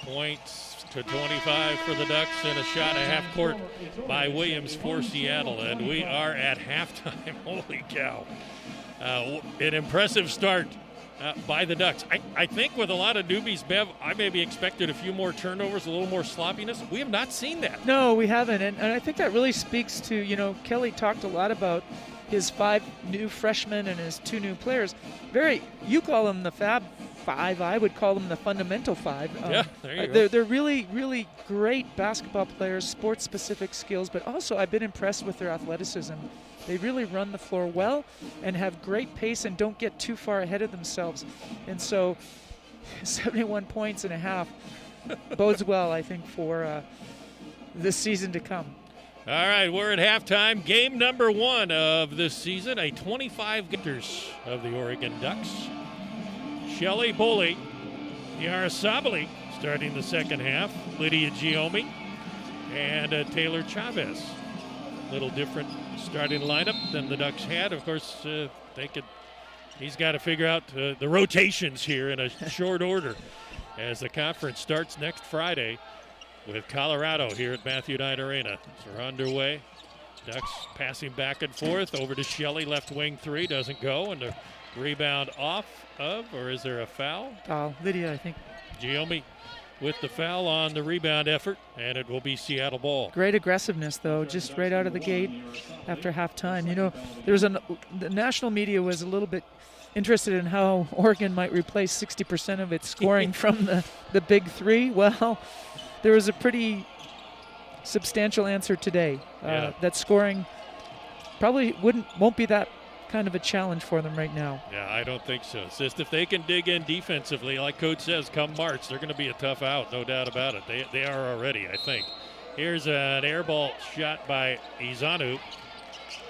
points to 25 for the Ducks, and a shot at half court by Williams for Seattle. And we are at halftime. Holy cow. An impressive start by the Ducks. I think with a lot of newbies, Bev, I maybe expected a few more turnovers, a little more sloppiness. We have not seen that. No, we haven't. And I think that really speaks to, Kelly talked a lot about his 5 new freshmen and his 2 new players. You call them the Fab 5. I would call them the fundamental 5. Yeah, there you go. They're really, really great basketball players, sports-specific skills, but also I've been impressed with their athleticism. They really run the floor well and have great pace and don't get too far ahead of themselves. And so 71 points and a half bodes well, I think, for this season to come. All right, we're at halftime. Game number 1 of this season, a 25 getters of the Oregon Ducks. Shelly Bully, Niara Sabli starting the second half, Lydia Giomi, and Taylor Chavez. Little different starting lineup than the Ducks had. Of course, he's got to figure out the rotations here in a short order as the conference starts next Friday with Colorado here at Matthew Knight Arena. So we're underway. Ducks passing back and forth over to Shelley, left wing 3, doesn't go, and the rebound off of, or is there a foul? Lydia, I think. Giomi with the foul on the rebound effort, and it will be Seattle ball. Great aggressiveness, though, just right out of the gate after halftime. The national media was a little bit interested in how Oregon might replace 60% of its scoring from the big 3. Well, there was a pretty substantial answer today. That scoring probably won't be that kind of a challenge for them right now. Yeah, I don't think so. It's just if they can dig in defensively, like Coach says, come March, they're going to be a tough out, no doubt about it. They are already, I think. Here's an air ball shot by Izanu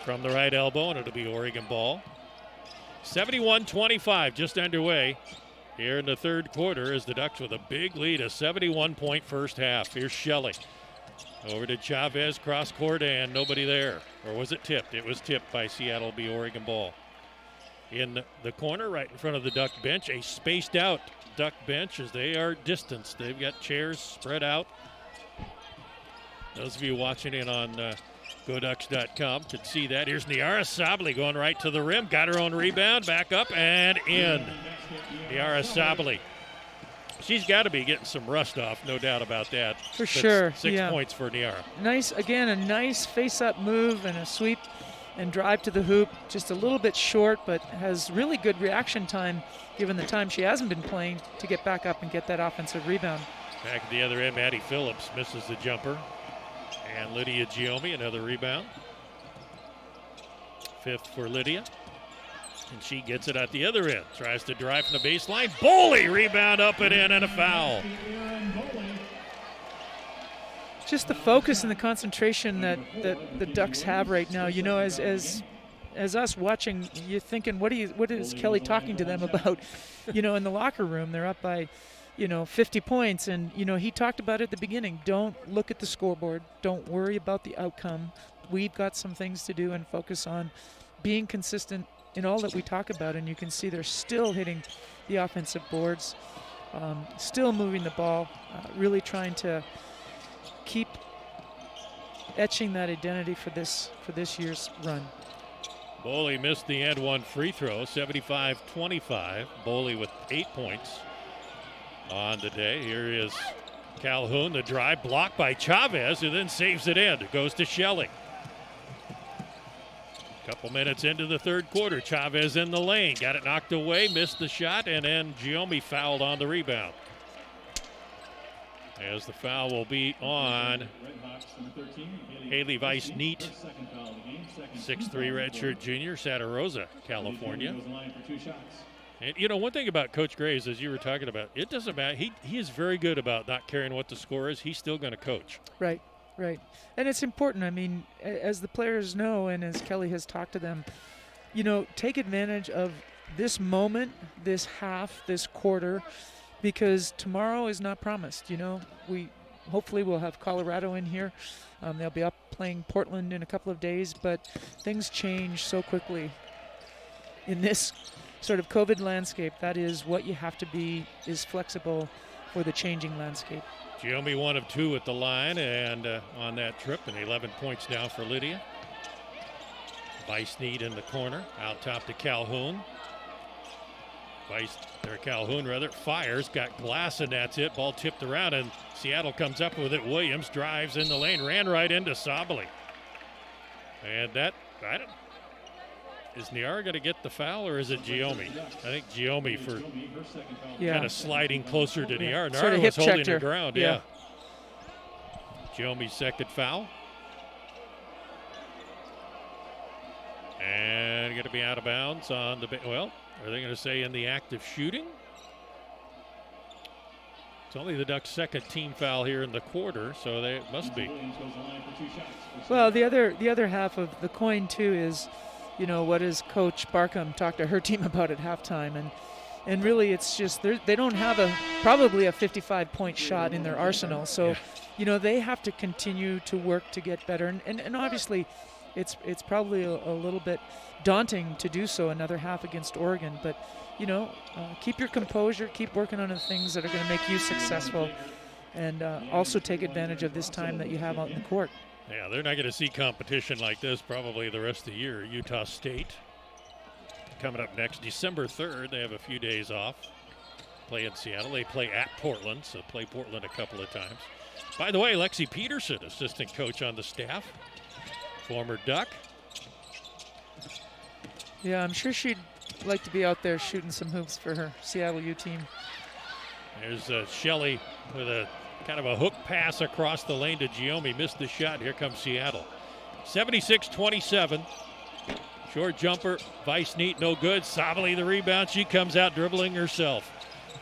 from the right elbow, and it'll be Oregon ball. 71-25, just underway here in the third quarter as the Ducks with a big lead, a 71-point first half. Here's Shelley. Over to Chavez, cross court, and nobody there. Or was it tipped? It was tipped by Seattle, be Oregon ball. In the corner, right in front of the Duck bench, a spaced out Duck bench as they are distanced. They've got chairs spread out. Those of you watching in on GoDucks.com could see that. Here's Niara Sabli going right to the rim. Got her own rebound, back up and in. Niara Sabli. She's got to be getting some rust off, no doubt about that. For sure. 6 points for Niara. A nice face-up move and a sweep and drive to the hoop. Just a little bit short, but has really good reaction time given the time she hasn't been playing to get back up and get that offensive rebound. Back at the other end, Maddie Phillips misses the jumper. And Lydia Giomi, another rebound. 5th for Lydia. And she gets it at the other end. Tries to drive from the baseline. Boley, rebound up and in, and a foul. Just the focus and the concentration that the Ducks have right now. As us watching, you're thinking, what is Kelly talking to them about? In the locker room, they're up by 50 points. And, he talked about it at the beginning. Don't look at the scoreboard. Don't worry about the outcome. We've got some things to do and focus on being consistent in all that we talk about. And you can see they're still hitting the offensive boards, still moving the ball, really trying to keep etching that identity for this year's run. Boley missed the and one free throw, 75-25. Boley with 8 points on the day. Here is Calhoun, the drive blocked by Chavez, who then saves it in. It goes to Shelley. Couple minutes into the third quarter, Chavez in the lane, got it knocked away, missed the shot, and then Giomi fouled on the rebound. As the foul will be on Haley Weiss-Neat, 6'3" redshirt junior, Santa Rosa, California. And you know, one thing about Coach Graves, as you were talking about, it doesn't matter. He is very good about not caring what the score is. He's still going to coach. Right. And it's important. I mean, as the players know, and as Kelly has talked to them, you know, take advantage of this moment, this half, this quarter, because tomorrow is not promised. You know, hopefully we'll have Colorado in here. They'll be up playing Portland in a couple of days, but things change so quickly in this sort of COVID landscape. That is what you have to be, is flexible for the changing landscape. Giomi 1 of 2 at the line and on that trip, and 11 points now for Lydia. Weiss-Neat in the corner, out top to Calhoun. Calhoun fires, got glass, and that's it. Ball tipped around, and Seattle comes up with it. Williams drives in the lane, ran right into Sabali. And is Niara going to get the foul, or is it Giomi? I think Giomi for kind of sliding closer to Niara. Sort Niara of was holding her the ground, yeah. Giomi's second foul. And going to be out of bounds on the, well, are they going to say in the act of shooting? It's only the Ducks' second team foul here in the quarter, so they must be. Well, the other half of the coin too is, you know, what does Coach Barkham talk to her team about at halftime? And really it's just they don't have probably a 55-point shot in their arsenal. So, you know, they have to continue to work to get better. And obviously it's probably a little bit daunting to do so another half against Oregon. But, you know, keep your composure, keep working on the things that are going to make you successful, and also take advantage of this time that you have out in the court. Yeah, they're not going to see competition like this probably the rest of the year. Utah State coming up next, December 3rd. They have a few days off. Play in Seattle. They play at Portland, so play Portland a couple of times. By the way, Lexi Peterson, assistant coach on the staff, former Duck. Yeah, I'm sure she'd like to be out there shooting some hoops for her Seattle U team. There's Shelley with a kind of a hook pass across the lane to Giomi. Missed the shot. Here comes Seattle. 76-27. Short jumper. Weiss-Neat, no good. Sabali the rebound. She comes out dribbling herself.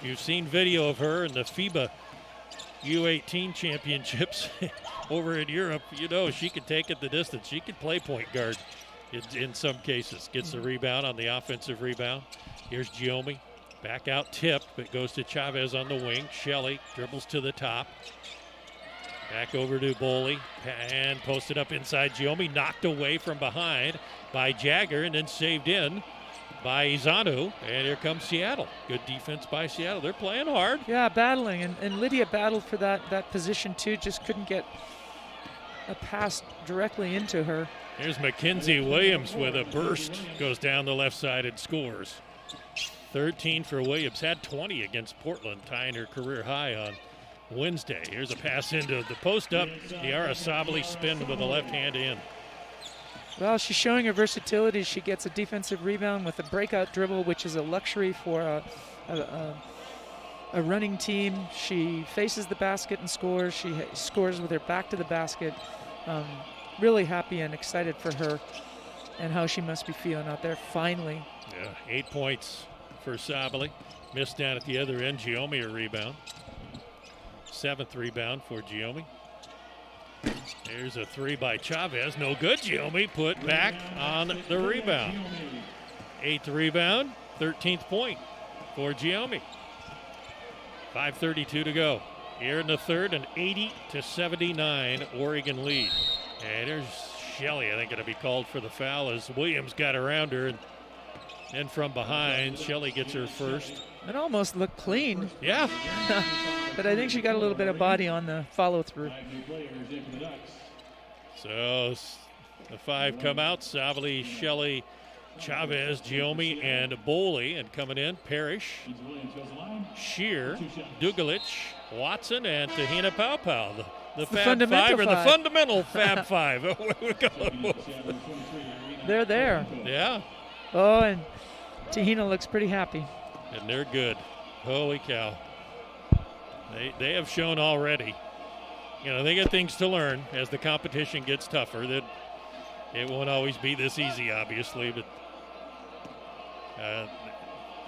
You've seen video of her in the FIBA U18 championships over in Europe. You know she can take it the distance. She can play point guard in some cases. Gets the rebound on the offensive rebound. Here's Giomi. Back out tip, but goes to Chavez on the wing. Shelley dribbles to the top. Back over to Boley, and posted up inside Giomi. Knocked away from behind by Jagger, and then saved in by Izanu. And here comes Seattle. Good defense by Seattle. They're playing hard. Yeah, battling. And Lydia battled for that position too. Just couldn't get a pass directly into her. Here's Mackenzie Williams with a burst. Goes down the left side and scores. 13 for Williams. Had 20 against Portland, tying her career high on Wednesday. Here's a pass into the post up. Niara Sabali spin with the left hand in. Well, she's showing her versatility. She gets a defensive rebound with a breakout dribble, which is a luxury for a running team. She faces the basket and scores. She scores with her back to the basket. Really happy and excited for her and how she must be feeling out there finally. Yeah, 8 points for Sabali. Missed down at the other end. Giomi a rebound. 7th rebound for Giomi. There's a three by Chavez. No good. Giomi put back on the rebound. 8th rebound. 13th point for Giomi. 5:32 to go. Here in the third, an 80-79 Oregon lead. And there's Shelley, I think, going to be called for the foul as Williams got around her. And from behind, Shelley gets her first. It almost looked clean. Yeah. but I think she got a little bit of body on the follow through. So the 5 come out: Savali, Shelley, Chavez, Giomi, and Boley. And coming in, Parrish, Shear, Dugalich, Watson, and Tahina Paupau. The Fab 5 or the fundamental Fab 5. They're there. Yeah. Oh, and Tahina looks pretty happy. And they're good. Holy cow. They have shown already. They get things to learn as the competition gets tougher. That it won't always be this easy, obviously, but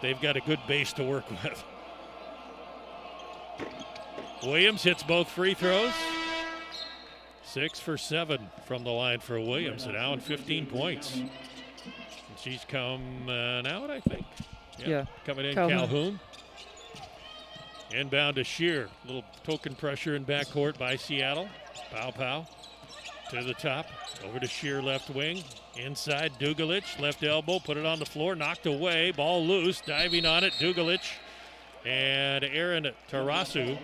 they've got a good base to work with. Williams hits both free throws. 6 for 7 from the line for Williams, and now in 15 points. And she's coming out, I think. Yeah. Coming in, Calhoun. Inbound to Shear. Little token pressure in backcourt by Seattle. Paupau to the top. Over to Shear, left wing. Inside, Dugalich, left elbow. Put it on the floor. Knocked away. Ball loose. Diving on it, Dugalich. And Aaron Tarasu,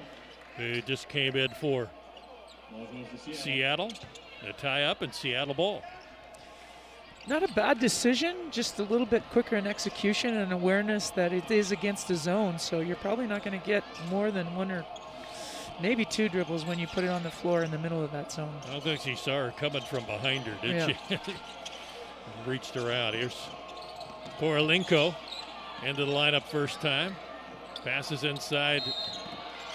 who just came in for Seattle. A tie up and Seattle ball. Not a bad decision, just a little bit quicker in execution and awareness that it is against the zone. So you're probably not going to get more than 1 or maybe 2 dribbles when you put it on the floor in the middle of that zone. I don't think she saw her coming from behind her, did she? Reached around. Here's Korolenko into the lineup first time. Passes inside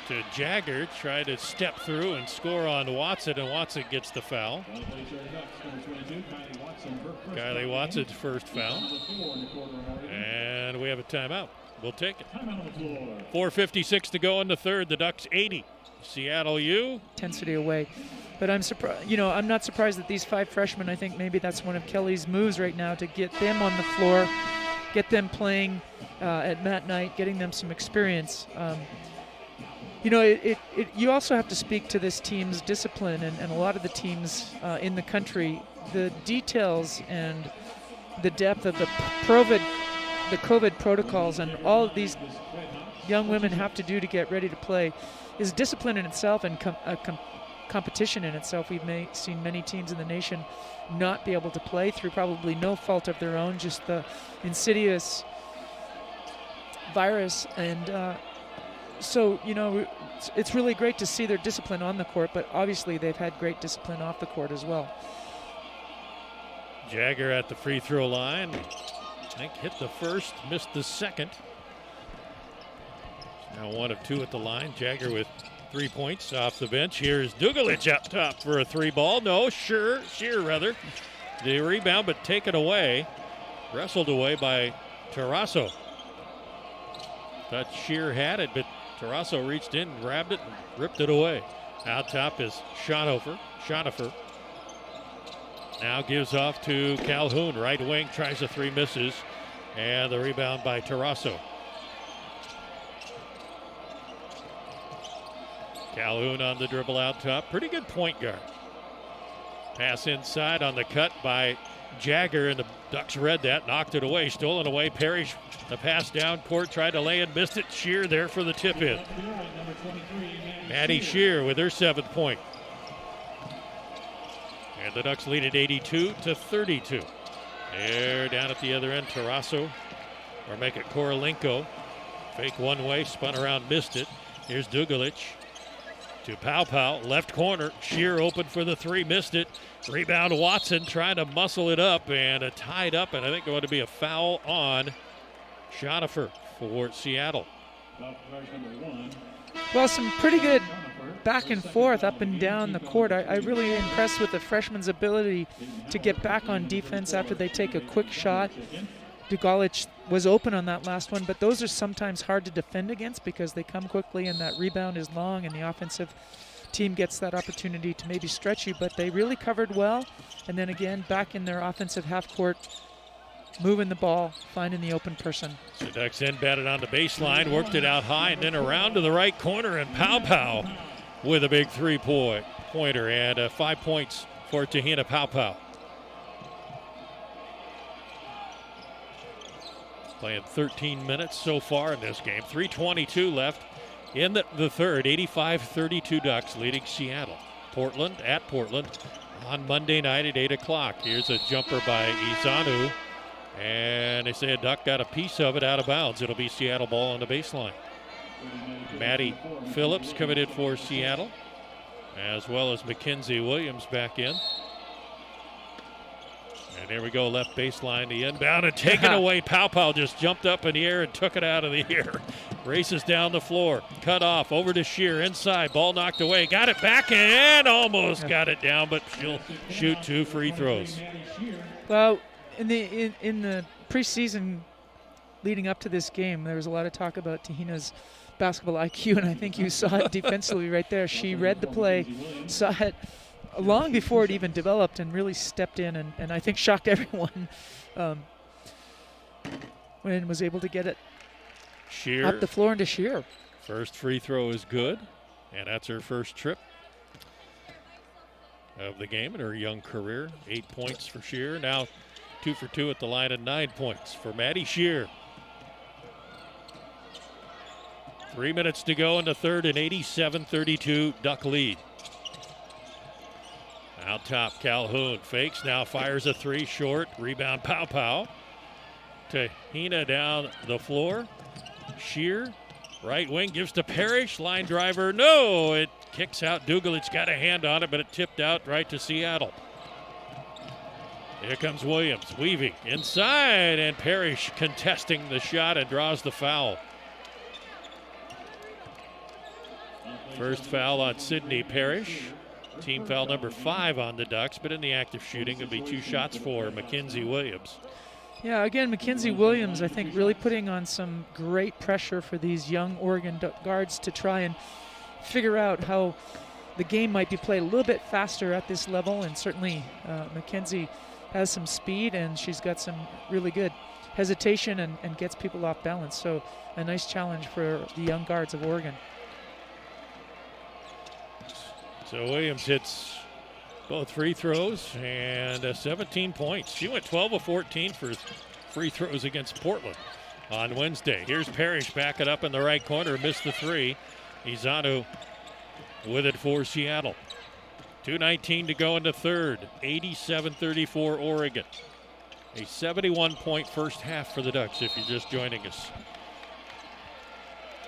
to Jagger, try to step through and score on Watson, and Watson gets the foul. Kylie Watson's first foul. And we have a timeout. We'll take it. 4:56 to go in the third. The Ducks 80. Seattle U. Intensity away. But I'm surprised, I'm not surprised that these 5 freshmen, I think maybe that's one of Kelly's moves right now to get them on the floor, get them playing at Matt Knight, getting them some experience. You also have to speak to this team's discipline and a lot of the teams in the country. The details and the depth of the COVID protocols and all of these young women have to do to get ready to play is discipline in itself and competition in itself. We've seen many teams in the nation not be able to play through probably no fault of their own, just the insidious virus. And so, it's really great to see their discipline on the court, but obviously they've had great discipline off the court as well. Jagger at the free throw line. I think hit the first, missed the second. Now 1 of 2 at the line. Jagger with 3 points off the bench. Here's Dugalich up top for a 3 ball. No, Shear rather. The rebound, but taken away. Wrestled away by Tarasso. Thought Shear had it, but Tarasso reached in, grabbed it, and ripped it away. Out top is Schonhofer. Now gives off to Calhoun. Right wing, tries a 3, misses. And the rebound by Tarasso. Calhoun on the dribble out top. Pretty good point guard. Pass inside on the cut by Jagger, and the Ducks read that, knocked it away, stolen away. Parrish, the pass down court, tried to lay it, missed it. Shear there for the tip in. Maddie Shear with her 7th point. And the Ducks lead at 82-32. There down at the other end, Tarasso, or make it Korolenko. Fake one way, spun around, missed it. Here's Dugalich to Paupau, left corner. Shear open for the 3, missed it. Rebound Watson trying to muscle it up, and tied up, and I think going to be a foul on Schonhofer for Seattle. Well, some pretty good back and forth, up and down the court. I really impressed with the freshman's ability to get back on defense after they take a quick shot. Dugalich was open on that last one, but those are sometimes hard to defend against because they come quickly and that rebound is long and the offensive team gets that opportunity to maybe stretch you, but they really covered well. And then again, back in their offensive half court, moving the ball, finding the open person. The Ducks batted on the baseline, worked it out high, and then around to the right corner, and Paupau with a big 3-pointer, and 5 points for Tahina Paupau. Playing 13 minutes so far in this game. 3:22 left in the third. 85-32 Ducks leading Seattle. Portland at Portland on Monday night at 8 o'clock. Here's a jumper by Izanu. And they say a Duck got a piece of it out of bounds. It'll be Seattle ball on the baseline. Maddie Phillips committed for Seattle, as well as Mackenzie Williams back in. And there we go, left baseline, the inbound, and taken away. Pow Pow just jumped up in the air and took it out of the air. Races down the floor, cut off, over to Shear, inside, ball knocked away. Got it back and almost got it down, but she'll shoot 2 free throws. Well, in the preseason leading up to this game, there was a lot of talk about Tehina's basketball IQ, and I think you saw it defensively right there. She read the play, saw it long before it even developed, and really stepped in and I think shocked everyone when was able to get it Shear up the floor into Shear. First free throw is good, and that's her first trip of the game in her young career. 8 points for Shear. Now 2 for 2 at the line and 9 points for Maddie Shear. 3 minutes to go in the third, an 87-32 Duck lead. Out top, Calhoun fakes, now fires a 3 short. Rebound, Pow Pow. Tehina down the floor. Shear, right wing, gives to Parrish. Line driver, no, it kicks out. Dugalich got a hand on it, but it tipped out right to Seattle. Here comes Williams, weaving inside, and Parrish contesting the shot and draws the foul. First foul on Sydney Parrish. Team foul number 5 on the Ducks, but in the act of shooting, it'll be 2 shots for Mackenzie Williams. Yeah, again, Mackenzie Williams, I think, really putting on some great pressure for these young Oregon guards to try and figure out how the game might be played a little bit faster at this level. And certainly Mackenzie has some speed, and she's got some really good hesitation and gets people off balance. So a nice challenge for the young guards of Oregon. So Williams hits both free throws and 17 points. She went 12 of 14 for free throws against Portland on Wednesday. Here's Parrish back it up in the right corner, missed the 3. Izanu with it for Seattle. 2:19 to go in the third. 87-34 Oregon. A 71-point first half for the Ducks if you're just joining us.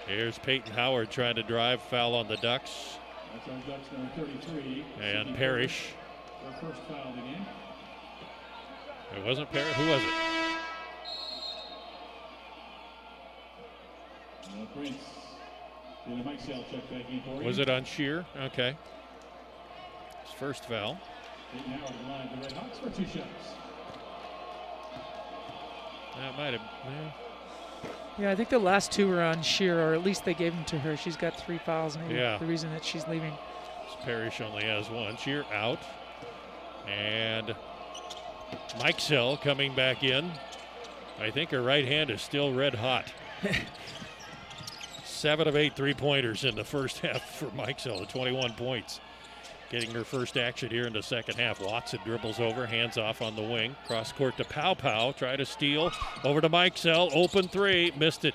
Here's Peyton Howard trying to drive, foul on the Ducks. That's on Ducks number 33. And Parrish. Her first foul of the game. It wasn't Parrish. Who was it? Prince. Did a Mike Sale check back in for you. Was it on Shear? Okay. His first foul. Peyton Howard in line. The Red Hawks for 2 shots. That might have. Yeah, I think the last 2 were on Shear, or at least they gave them to her. She's got 3 fouls, maybe the reason that she's leaving. Parrish only has 1. Shear out. And Mike Sell coming back in. I think her right hand is still red hot. 7 of 8 3-pointers in the first half for Mike Sell, 21 points. Getting her first action here in the second half. Watson dribbles over, hands off on the wing. Cross court to Pow Pow, try to steal. Over to Mike Sell, open 3, missed it.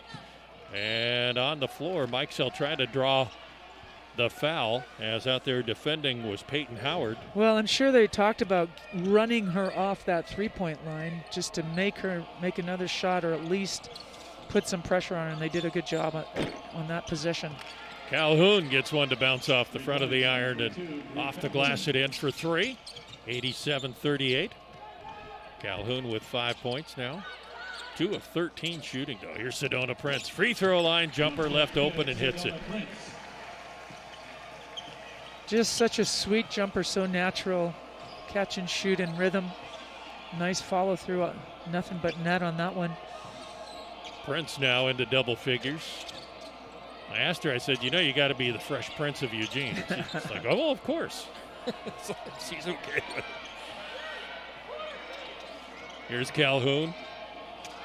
And on the floor, Mike Sell trying to draw the foul, as out there defending was Peyton Howard. Well, I'm sure they talked about running her off that 3-point line just to make her make another shot, or at least put some pressure on her, and they did a good job on that possession. Calhoun gets one to bounce off the front of the iron and off the glass it in for 3. 87-38. Calhoun with 5 points now. 2 of 13 shooting though. Here's Sedona Prince. Free throw line jumper left open and hits it. Just such a sweet jumper, so natural. Catch and shoot in rhythm. Nice follow through. Nothing but net on that one. Prince now into double figures. I asked her, I said, you know, you got to be the Fresh Prince of Eugene. She's like, oh, well, of course. So she's okay with it. Here's Calhoun.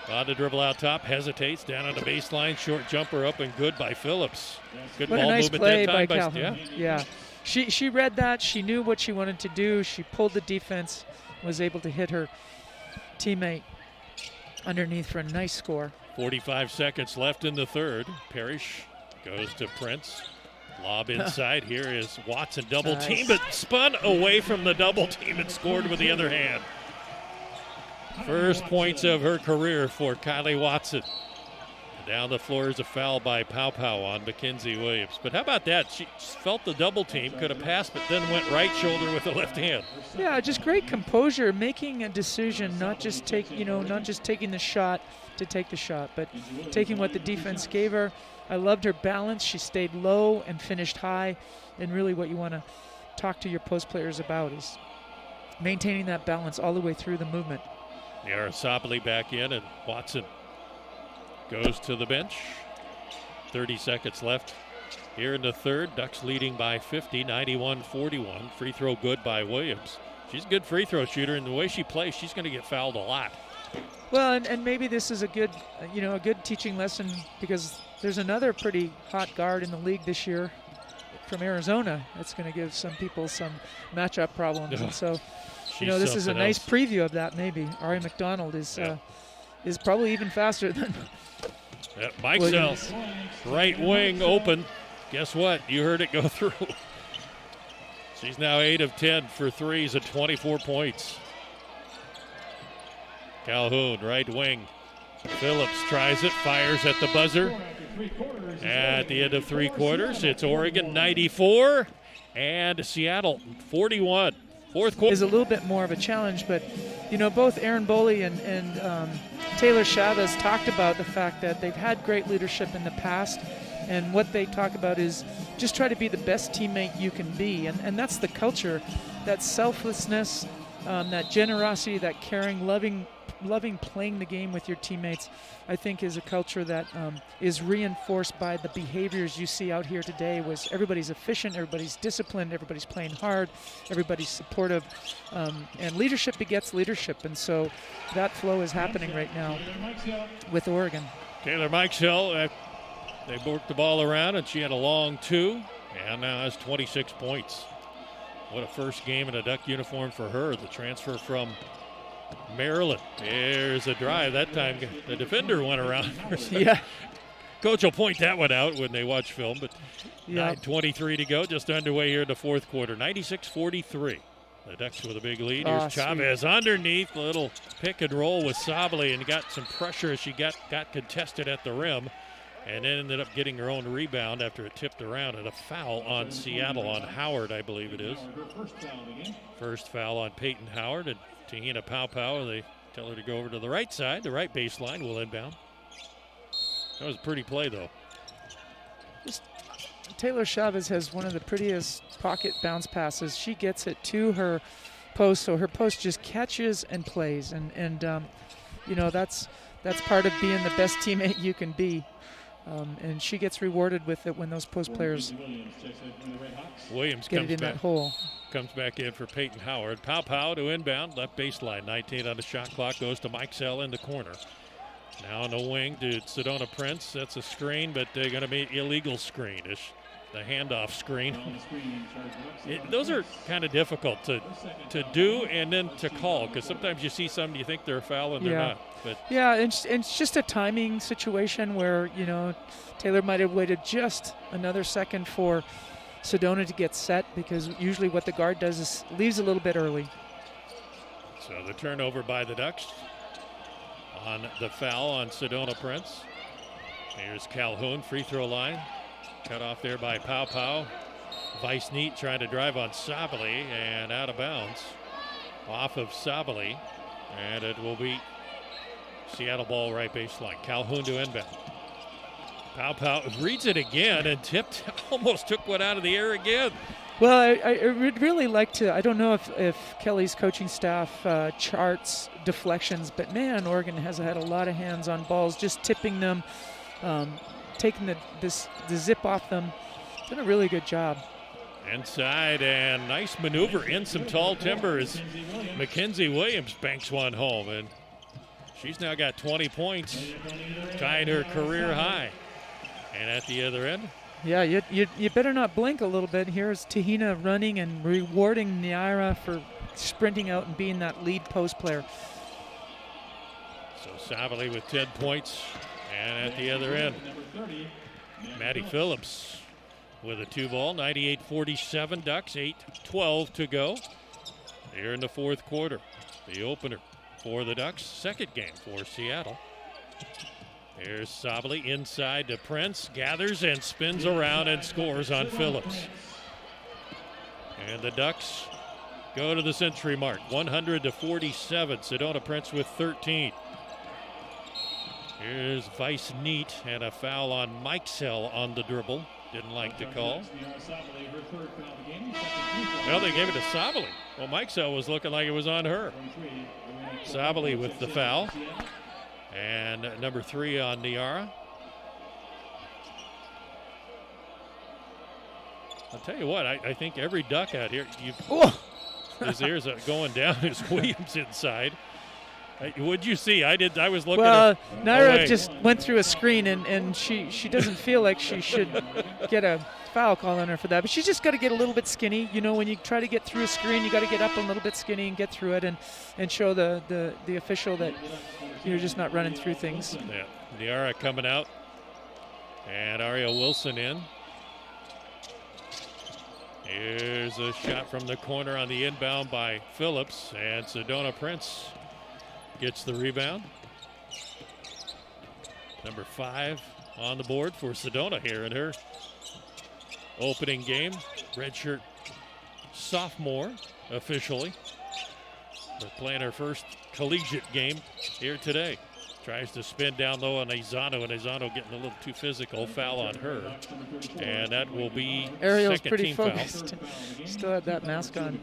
On the dribble out top, hesitates, down on the baseline. Short jumper up and good by Phillips. Good what ball a nice movement play that time by Calhoun. Yeah. She read that. She knew what she wanted to do. She pulled the defense, was able to hit her teammate underneath for a nice score. 45 seconds left in the third. Parrish Goes to Prince. Lob inside. Here is Watson double Nice. team, but spun away from the double team and scored with the other hand. First points of her career for Kylie Watson. Down the floor is a foul by Pow Pow on Mackenzie Williams. But how about that? She felt the double team, could have passed, but then went right shoulder with the left hand. Yeah, just great composure, making a decision, not just taking the shot to take the shot, but taking what the defense gave her. I loved her balance. She stayed low and finished high. And really what you want to talk to your post players about is maintaining that balance all the way through the movement. Yara Sabali back in, and Watson goes to the bench. 30 seconds left here in the third. Ducks leading by 50, 91-41. Free throw good by Williams. She's a good free throw shooter, and the way she plays, she's going to get fouled a lot. Well, and maybe this is a good teaching lesson, because there's another pretty hot guard in the league this year from Arizona. That's going to give some people some matchup problems, and so this is a nice preview of that. Maybe Ari McDonald is probably even faster than Mike Zell, right wing open. Guess what? You heard it go through. She's now 8 of 10 for threes at 24 points. Calhoun, right wing. Phillips tries it, fires at the buzzer. At the end of 3 quarters, it's Oregon 94 and Seattle 41. Fourth quarter is a little bit more of a challenge, but both Aaron Boley and Taylor Chavez talked about the fact that they've had great leadership in the past, and what they talk about is just try to be the best teammate you can be, and that's the culture, that selflessness, that generosity, that caring, loving playing the game with your teammates, I think is a culture that is reinforced by the behaviors you see out here today, was everybody's efficient, everybody's disciplined, everybody's playing hard, everybody's supportive, and leadership begets leadership, and so that flow is happening right now with Oregon. Taylor Mikesell, they worked the ball around, and she had a long 2, and now has 26 points. What a first game in a Duck uniform for her, the transfer from Maryland. There's a drive. That time the defender went around. Yeah. Coach will point that one out when they watch film, but Yeah. 9:23 to go, just underway here in the fourth quarter. 96-43. The Ducks with a big lead. Here's Chavez underneath, a little pick and roll with Sabali, and got some pressure as she got contested at the rim, and then ended up getting her own rebound after it tipped around, and a foul on Seattle, on Howard, I believe it is. First foul on Peyton Howard, and Tahina Pow Pow, they tell her to go over to the right side. The right baseline will inbound. That was a pretty play, though. Taylor Chavez has one of the prettiest pocket bounce passes. She gets it to her post, so her post just catches and plays, and that's part of being the best teammate you can be. And she gets rewarded with it when those post players Williams get it in that hole. Comes back in for Peyton Howard. Pow Pow to inbound, left baseline. 19 on the shot clock, goes to Mike Zell in the corner. Now on the wing to Sedona Prince. That's a screen, but they're going to be illegal screen. It's the handoff screen. Those are kind of difficult to do and then to call, because sometimes you see some, you think they're a foul and they're not. But yeah, and it's just a timing situation where Taylor might have waited just another second for Sedona to get set, because usually what the guard does is leaves a little bit early. So the turnover by the Ducks on the foul on Sedona Prince. Here's Calhoun, free throw line. Cut off there by Pow Pow. Vice Neat trying to drive on Sabali, and out of bounds off of Sabali. And it will be Seattle ball right baseline. Calhoun to inbound. Pow Pow reads it again and tipped, almost took one out of the air again. Well, I would really like to, I don't know if Kelly's coaching staff charts deflections, but man, Oregon has had a lot of hands on balls, just tipping them, taking the zip off them. Done a really good job. Inside, and nice maneuver in some tall timber as Mackenzie Williams banks one home, and she's now got 20 points, tying her career high. And at the other end, yeah, you better not blink a little bit. Here's Tahina running and rewarding Naira for sprinting out and being that lead post player. So Sabali with 10 points, and at the other end, Maddie Phillips with a 2-ball, 98-47 Ducks, 8:12 to go here in the fourth quarter. The opener for the Ducks, second game for Seattle. Here's Sabali inside to Prince, gathers and spins around and scores on Phillips. And the Ducks go to the century mark, 100-47. Sedona Prince with 13. Here's Vice Neat and a foul on Mikesell on the dribble. Didn't like the call. Well, they gave it to Sabali. Well, Mikesell was looking like it was on her. Sabali with the foul. And number 3 on Niara. I'll tell you what, I think every Duck out here, his ears are going down as Williams inside. What'd you see? I was looking. Well, Naira away. just went through a screen, and she doesn't feel like she should get a foul call on her for that. But she's just got to get a little bit skinny. You know, when you try to get through a screen, you got to get up a little bit skinny and get through it, and show the official that you're just not running through things. Yeah, Niara coming out, and Ariel Wilson in. Here's a shot from the corner on the inbound by Phillips, and Sedona Prince gets the rebound. Number 5 on the board for Sedona here in her opening game. Redshirt sophomore officially. They're playing her first collegiate game here today. Tries to spin down low on Izano, and Izano getting a little too physical. Foul on her. And that will be Ariel's second pretty team focused. foul. Still had that mask on.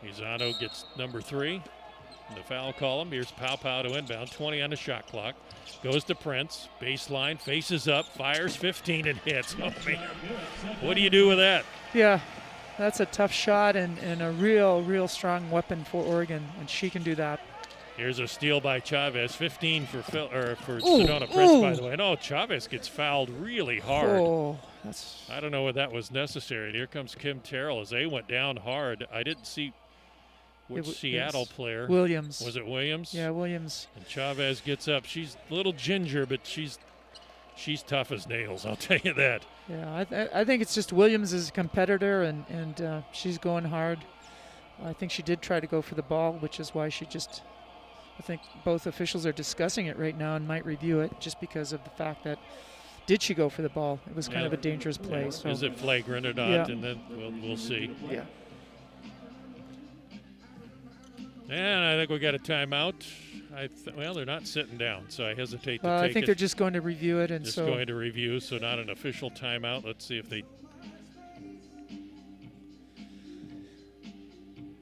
Izano gets number 3 in the foul column. Here's Pau to inbound, 20 on the shot clock. Goes to Prince, baseline, faces up, fires 15 and hits. Oh, man. What do you do with that? Yeah, that's a tough shot and a real strong weapon for Oregon, and she can do that. Here's a steal by Chavez, 15 for Sedona Prince, by the way. No, Chavez gets fouled really hard. Oh, I don't know what that was necessary. And here comes Kim Terrell as they went down hard. I didn't see which Seattle player. Williams. Was it Williams? Yeah, Williams. And Chavez gets up. She's a little ginger, but she's tough as nails, I'll tell you that. Yeah, I think it's just Williams is a competitor, and she's going hard. I think she did try to go for the ball, which is why I think both officials are discussing it right now and might review it just because of the fact that did she go for the ball? It was kind of a dangerous play. Yeah. So. Is it flagrant or not? Yeah. And then we'll see. Yeah. And I think we got a timeout. Well, they're not sitting down, so I hesitate to take I think it. they're just going to review it, and Just so going to review, so not an official timeout. Let's see if they.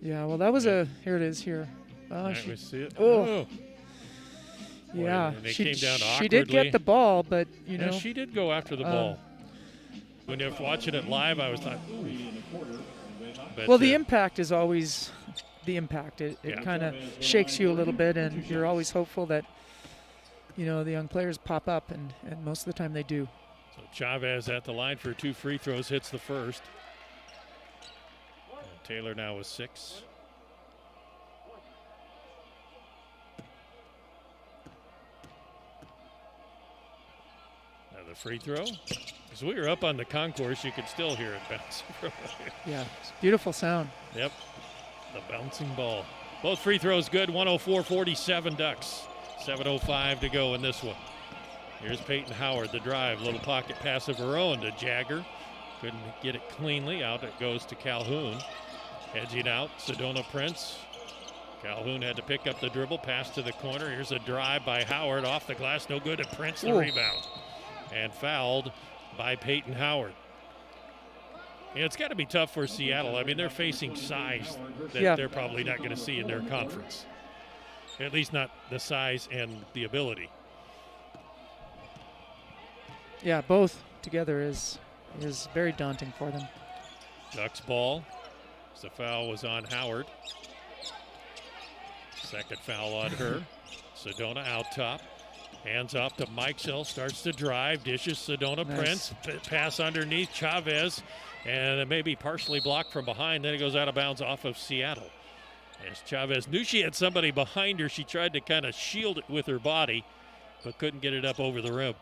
Yeah, well, that was here it is here. Right, we see it. Oh. Yeah, and they came down she did get awkwardly. the ball, but Yeah, she did go after the ball. When you're watching it live, I was like, ooh. But, well, the impact is always the impact. It Yeah. kind of shakes you a little bit, and you're always hopeful that the young players pop up, and most of the time they do. So Chavez at the line for 2 free throws, hits the first. And Taylor now with 6. Another free throw. As we were up on the concourse, you could still hear it bouncing from there. Yeah, it's beautiful sound. Yep, the bouncing ball. Both free throws good, 104-47 Ducks. 7:05 to go in this one. Here's Peyton Howard, the drive, little pocket pass of her own to Jagger. Couldn't get it cleanly, out it goes to Calhoun. Edging out, Sedona Prince. Calhoun had to pick up the dribble, pass to the corner. Here's a drive by Howard, off the glass, no good, and Prince the rebound. And fouled by Peyton Howard. It's got to be tough for Seattle. I mean, they're facing size that they're probably not going to see in their conference. At least not the size and the ability. Yeah, both together is very daunting for them. Ducks ball. The foul was on Howard. Second foul on her. Sedona out top. Hands off to Mikesell, starts to drive, dishes Sedona Nice. Prince, pass underneath Chavez, and it may be partially blocked from behind, then it goes out of bounds off of Seattle. As Chavez knew she had somebody behind her, she tried to kind of shield it with her body, but couldn't get it up over the rim.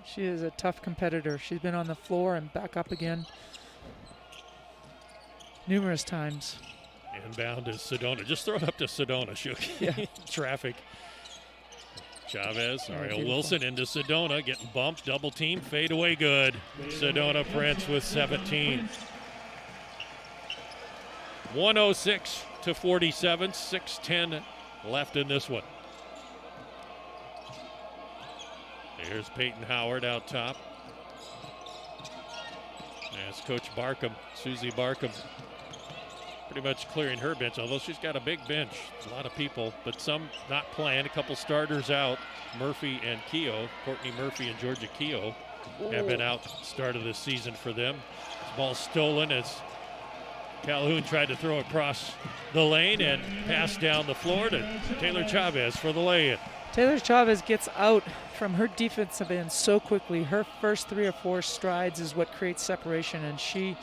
She is a tough competitor. She's been on the floor and back up again numerous times. Inbound is Sedona. Just throw it up to Sedona. She'll Yeah. traffic. Chavez, Ariel beautiful. Wilson into Sedona, getting bumped, double team, fade away good. Sedona Prince with 17. 106 to 47, 6:10 left in this one. Here's Peyton Howard out top. As Coach Barkham, Susie Barkham, pretty much clearing her bench, although she's got a big bench. A lot of people, but some not playing. A couple starters out. Murphy and Keogh, Courtney Murphy and Georgia Keogh have been out start of the season for them. Ball stolen as Calhoun tried to throw across the lane and pass down the floor to Taylor Chavez for the lay-in. Taylor Chavez gets out from her defensive end so quickly. Her first 3 or 4 strides is what creates separation, and she's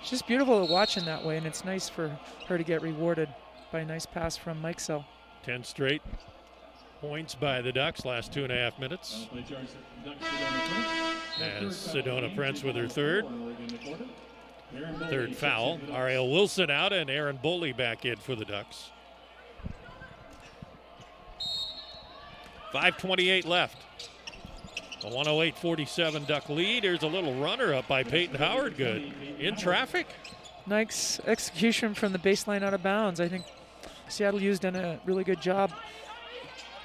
just beautiful to watch in that way, and it's nice for her to get rewarded by a nice pass from Mike Sell. 10 straight points by the Ducks, last 2.5 minutes. As Sedona Prince with her third. Third foul. Ariel Wilson out and Aaron Boley back in for the Ducks. 5:28 left. A 108-47 Duck lead. There's a little runner up by Peyton Howard. Good. In traffic. Nice execution from the baseline out of bounds. I think Seattle U's done a really good job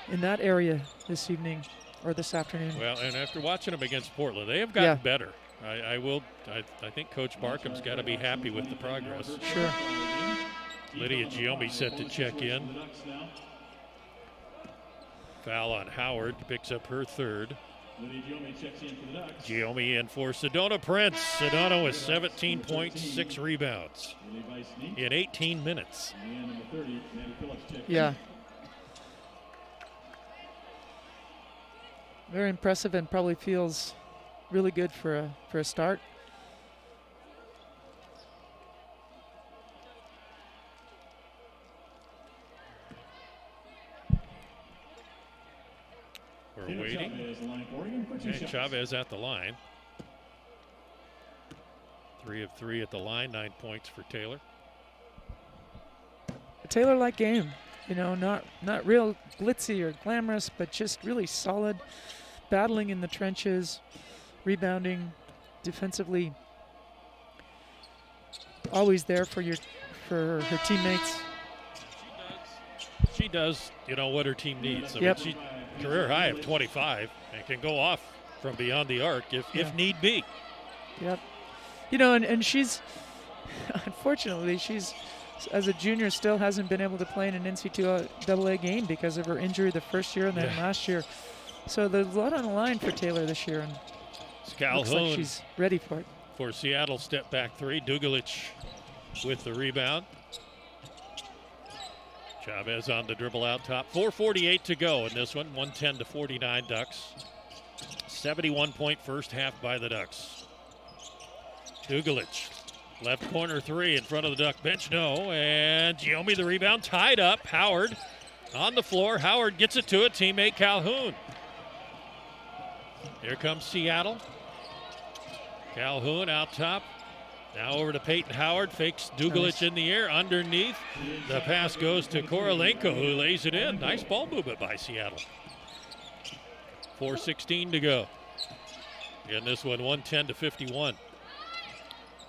in that area this evening or this afternoon. Well, and after watching them against Portland, they have gotten better. I think Coach Barkham's got to be happy with the progress. Sure. Lydia Giomi set to check in. Foul on Howard, picks up her third. Giomi in for Sedona Prince. Sedona with 17 points, 6 rebounds in 18 minutes. Yeah. Very impressive and probably feels really good for a start. We're waiting. And Chavez at the line. 3 of 3 at the line, 9 points for Taylor. A Taylor-like game, you know, not real glitzy or glamorous, but just really solid, battling in the trenches, rebounding, defensively, always there for her teammates. She does, you know, what her team needs. I Yep. mean, she career high of 25 and can go off from beyond the arc if need be. Yep. You know, and she's, unfortunately, she's, as a junior, still hasn't been able to play in an NCAA game because of her injury the first year and then last year. So there's a lot on the line for Taylor this year, and looks like she's ready for it. For Seattle, step back 3. Dugalich with the rebound. Chavez on the dribble out top. 4:48 to go in this one. 110 to 49 Ducks. 71-point first half by the Ducks. Dugalich, left corner 3 in front of the Duck bench. No, and Giomi the rebound, tied up. Howard on the floor. Howard gets it to a teammate, Calhoun. Here comes Seattle. Calhoun out top. Now over to Peyton Howard, fakes Dugalich in the air underneath. The pass goes to Korolenko, who lays it in. Nice ball movement by Seattle. 4:16 to go. In this one, 110 to 51.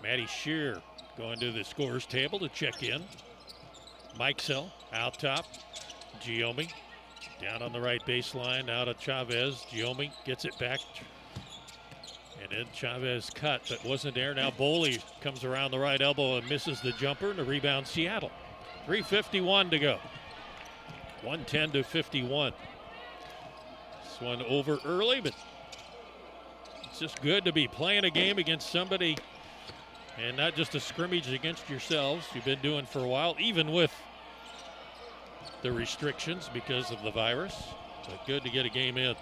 Maddie Shear going to the scorers table to check in. Mike Sell out top. Giomi down on the right baseline, out of Chavez. Giomi gets it back. And then Chavez cut, but wasn't there. Now Boley comes around the right elbow and misses the jumper, and the rebound Seattle. 3:51 to go. 110 to 51. This one over early, but it's just good to be playing a game against somebody and not just a scrimmage against yourselves. You've been doing for a while, even with the restrictions because of the virus. But good to get a game in.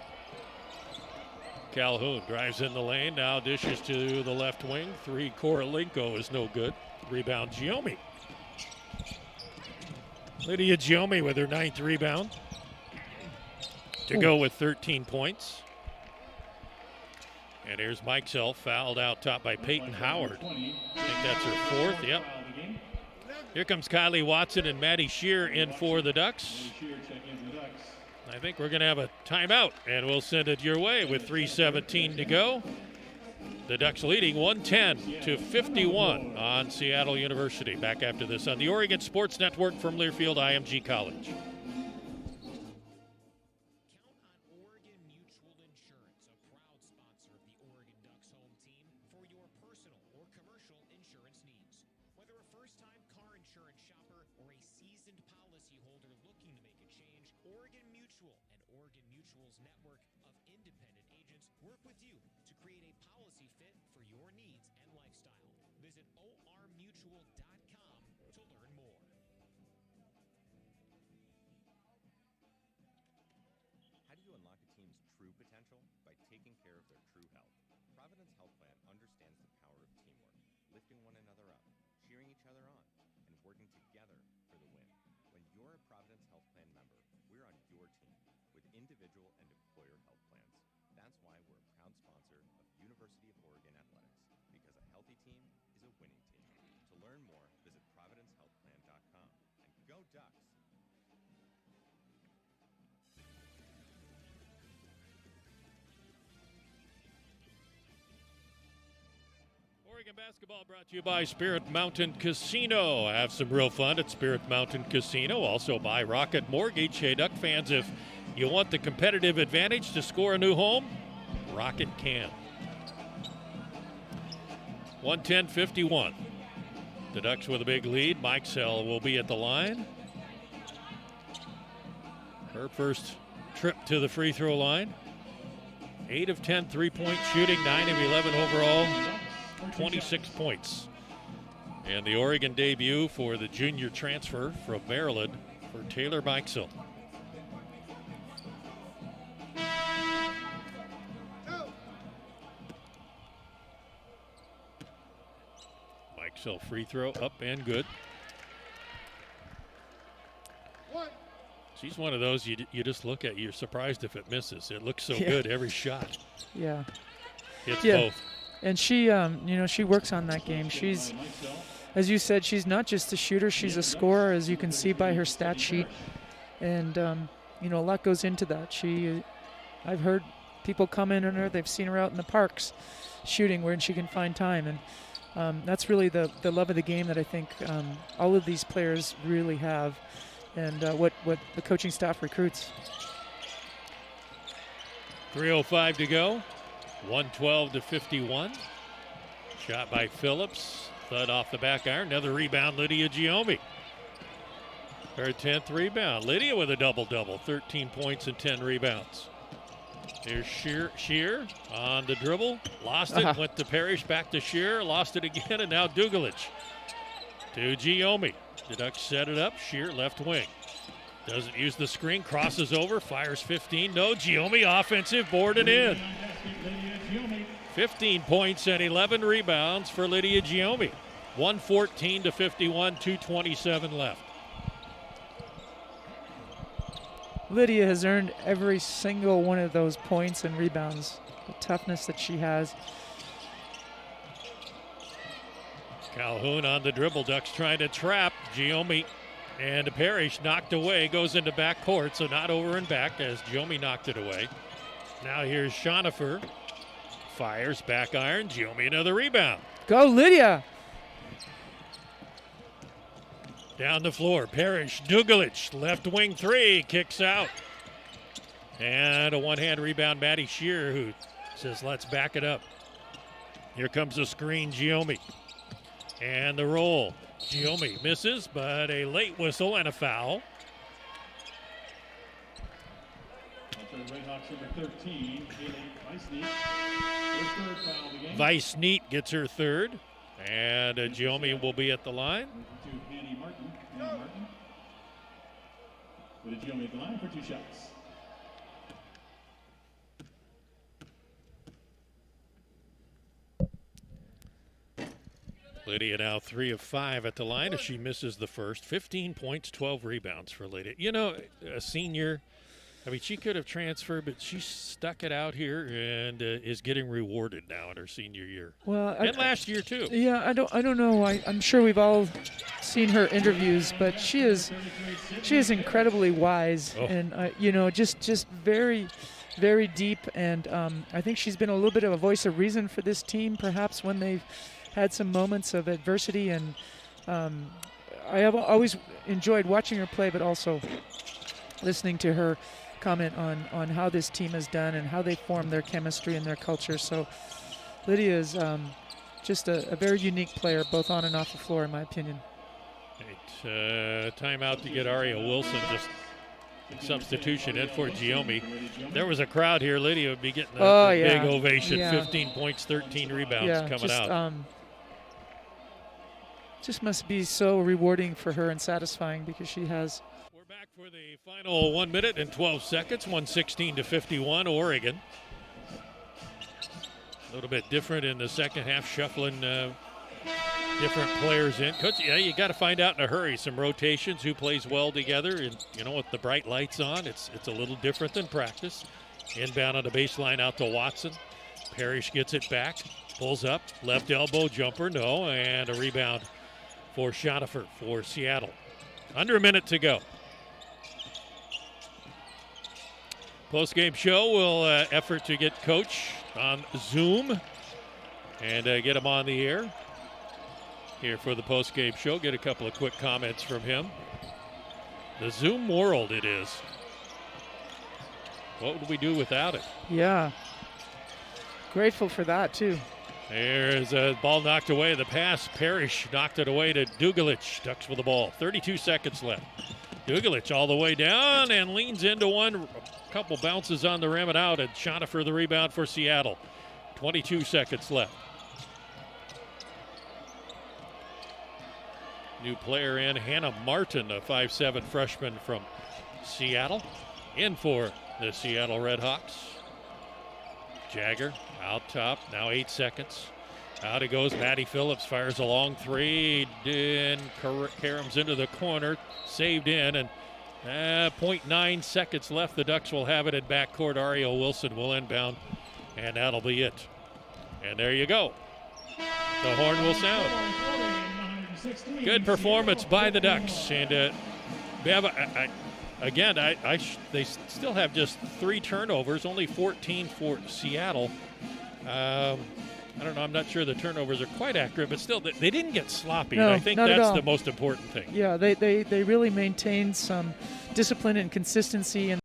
Calhoun drives in the lane, now dishes to the left wing. 3, Korolenko is no good. Rebound, Giomi. Lydia Giomi with her 9th rebound. to go with 13 points. And here's Mike Self, fouled out top by Peyton Howard. I think that's her fourth, yep. Here comes Kylie Watson and Maddie Shear in for the Ducks. I think we're going to have a timeout, and we'll send it your way with 3:17 to go. The Ducks leading 110-51 on Seattle University. Back after this on the Oregon Sports Network from Learfield IMG College. Oregon basketball brought to you by Spirit Mountain Casino. Have some real fun at Spirit Mountain Casino. Also by Rocket Mortgage. Hey, Duck fans, if you want the competitive advantage to score a new home, Rocket can. 110-51. The Ducks with a big lead. Mike Sell will be at the line. Her first trip to the free throw line. 8 of 10 three-point shooting, 9 of 11 overall. 26 points. And the Oregon debut for the junior transfer from Maryland for Taylor Mikesell. Mikesell free throw up and good. She's one of those you just look at, you're surprised if it misses. It looks so good every shot. Yeah. Hits both. And she, she works on that game. She's, as you said, she's not just a shooter, she's a scorer, as you can see by her stat sheet. And, a lot goes into that. I've heard people come in on her, they've seen her out in the parks shooting where she can find time. And that's really the love of the game that I think all of these players really have, and what the coaching staff recruits. 3:05 to go. 112-51. Shot by Phillips. Thud off the back iron. Another rebound, Lydia Giomi. Her 10th rebound. Lydia with a double-double. 13 points and 10 rebounds. Here's Shear on the dribble. Lost it. Went to Parrish. Back to Shear. Lost it again. And now Dugalich to Giomi. The Ducks set it up. Shear left wing. Doesn't use the screen. Crosses over. Fires 15. No. Giomi offensive board and in. 15 points and 11 rebounds for Lydia Giomi. 114-51, 2:27 left. Lydia has earned every single one of those points and rebounds. The toughness that she has. Calhoun on the dribble. Ducks trying to trap Giomi. And Parrish knocked away. Goes into backcourt, so not over and back as Giomi knocked it away. Now here's Schonifer. Fires, back iron, Giomi another rebound. Go Lydia! Down the floor, Parrish, Dugalich, left wing three, kicks out. And a one-hand rebound, Maddie Shear, who says, let's back it up. Here comes the screen, Giomi. And the roll. Giomi misses, but a late whistle and a foul. Vice Neat gets her third, and Giomi will be at the line. With Giomi at the line for 2 shots. Lydia now 3 of 5 at the line as she misses the first. 15 points, 12 rebounds for Lydia. You know, a senior, I mean, she could have transferred, but she stuck it out here and is getting rewarded now in her senior year. Well, And last year, too. Yeah, I don't know. I'm sure we've all seen her interviews, but she is incredibly wise and just very, very deep. And I think she's been a little bit of a voice of reason for this team, perhaps when they've had some moments of adversity. And I have always enjoyed watching her play, but also listening to her comment on how this team has done and how they form their chemistry and their culture. So Lydia is just a very unique player, both on and off the floor, in my opinion. Timeout to get Aria Wilson, just substitution in for Giomi. There was a crowd here. Lydia would be getting a big ovation. Yeah. 15 points, 13 rebounds coming out. Just must be so rewarding for her and satisfying, because she has. We're back for the final 1 minute and 12 seconds, 116-51, Oregon. A little bit different in the second half, shuffling different players in. Coach, you got to find out in a hurry some rotations, who plays well together, and with the bright lights on, it's a little different than practice. Inbound on the baseline out to Watson. Parrish gets it back, pulls up, left elbow jumper, no, and a rebound for Schottefer for Seattle. Under a minute to go. Post-game show will effort to get Coach on Zoom and get him on the air here for the post-game show. Get a couple of quick comments from him. The Zoom world it is. What would we do without it? Yeah. Grateful for that, too. There's a ball knocked away. The pass, Parrish knocked it away to Dugalich. Ducks with the ball. 32 seconds left. Dugalich all the way down and leans into one. A couple bounces on the rim and out, and Schottefer the rebound for Seattle. 22 seconds left. New player in, Hannah Martin, a 5'7" freshman from Seattle, in for the Seattle Redhawks. Jagger out top, now 8 seconds. Out it goes, Maddie Phillips fires a long three, and caroms into the corner, saved in, and 0.9 seconds left. The Ducks will have it at backcourt. Aria Wilson will inbound, and that'll be it. And there you go. The horn will sound. Good performance by the Ducks. And Bev, they still have just 3 turnovers, only 14 for Seattle. I don't know. I'm not sure the turnovers are quite accurate, but still, they didn't get sloppy. No, and I think not at that's all. the most important thing. Yeah, they really maintained some discipline and consistency. And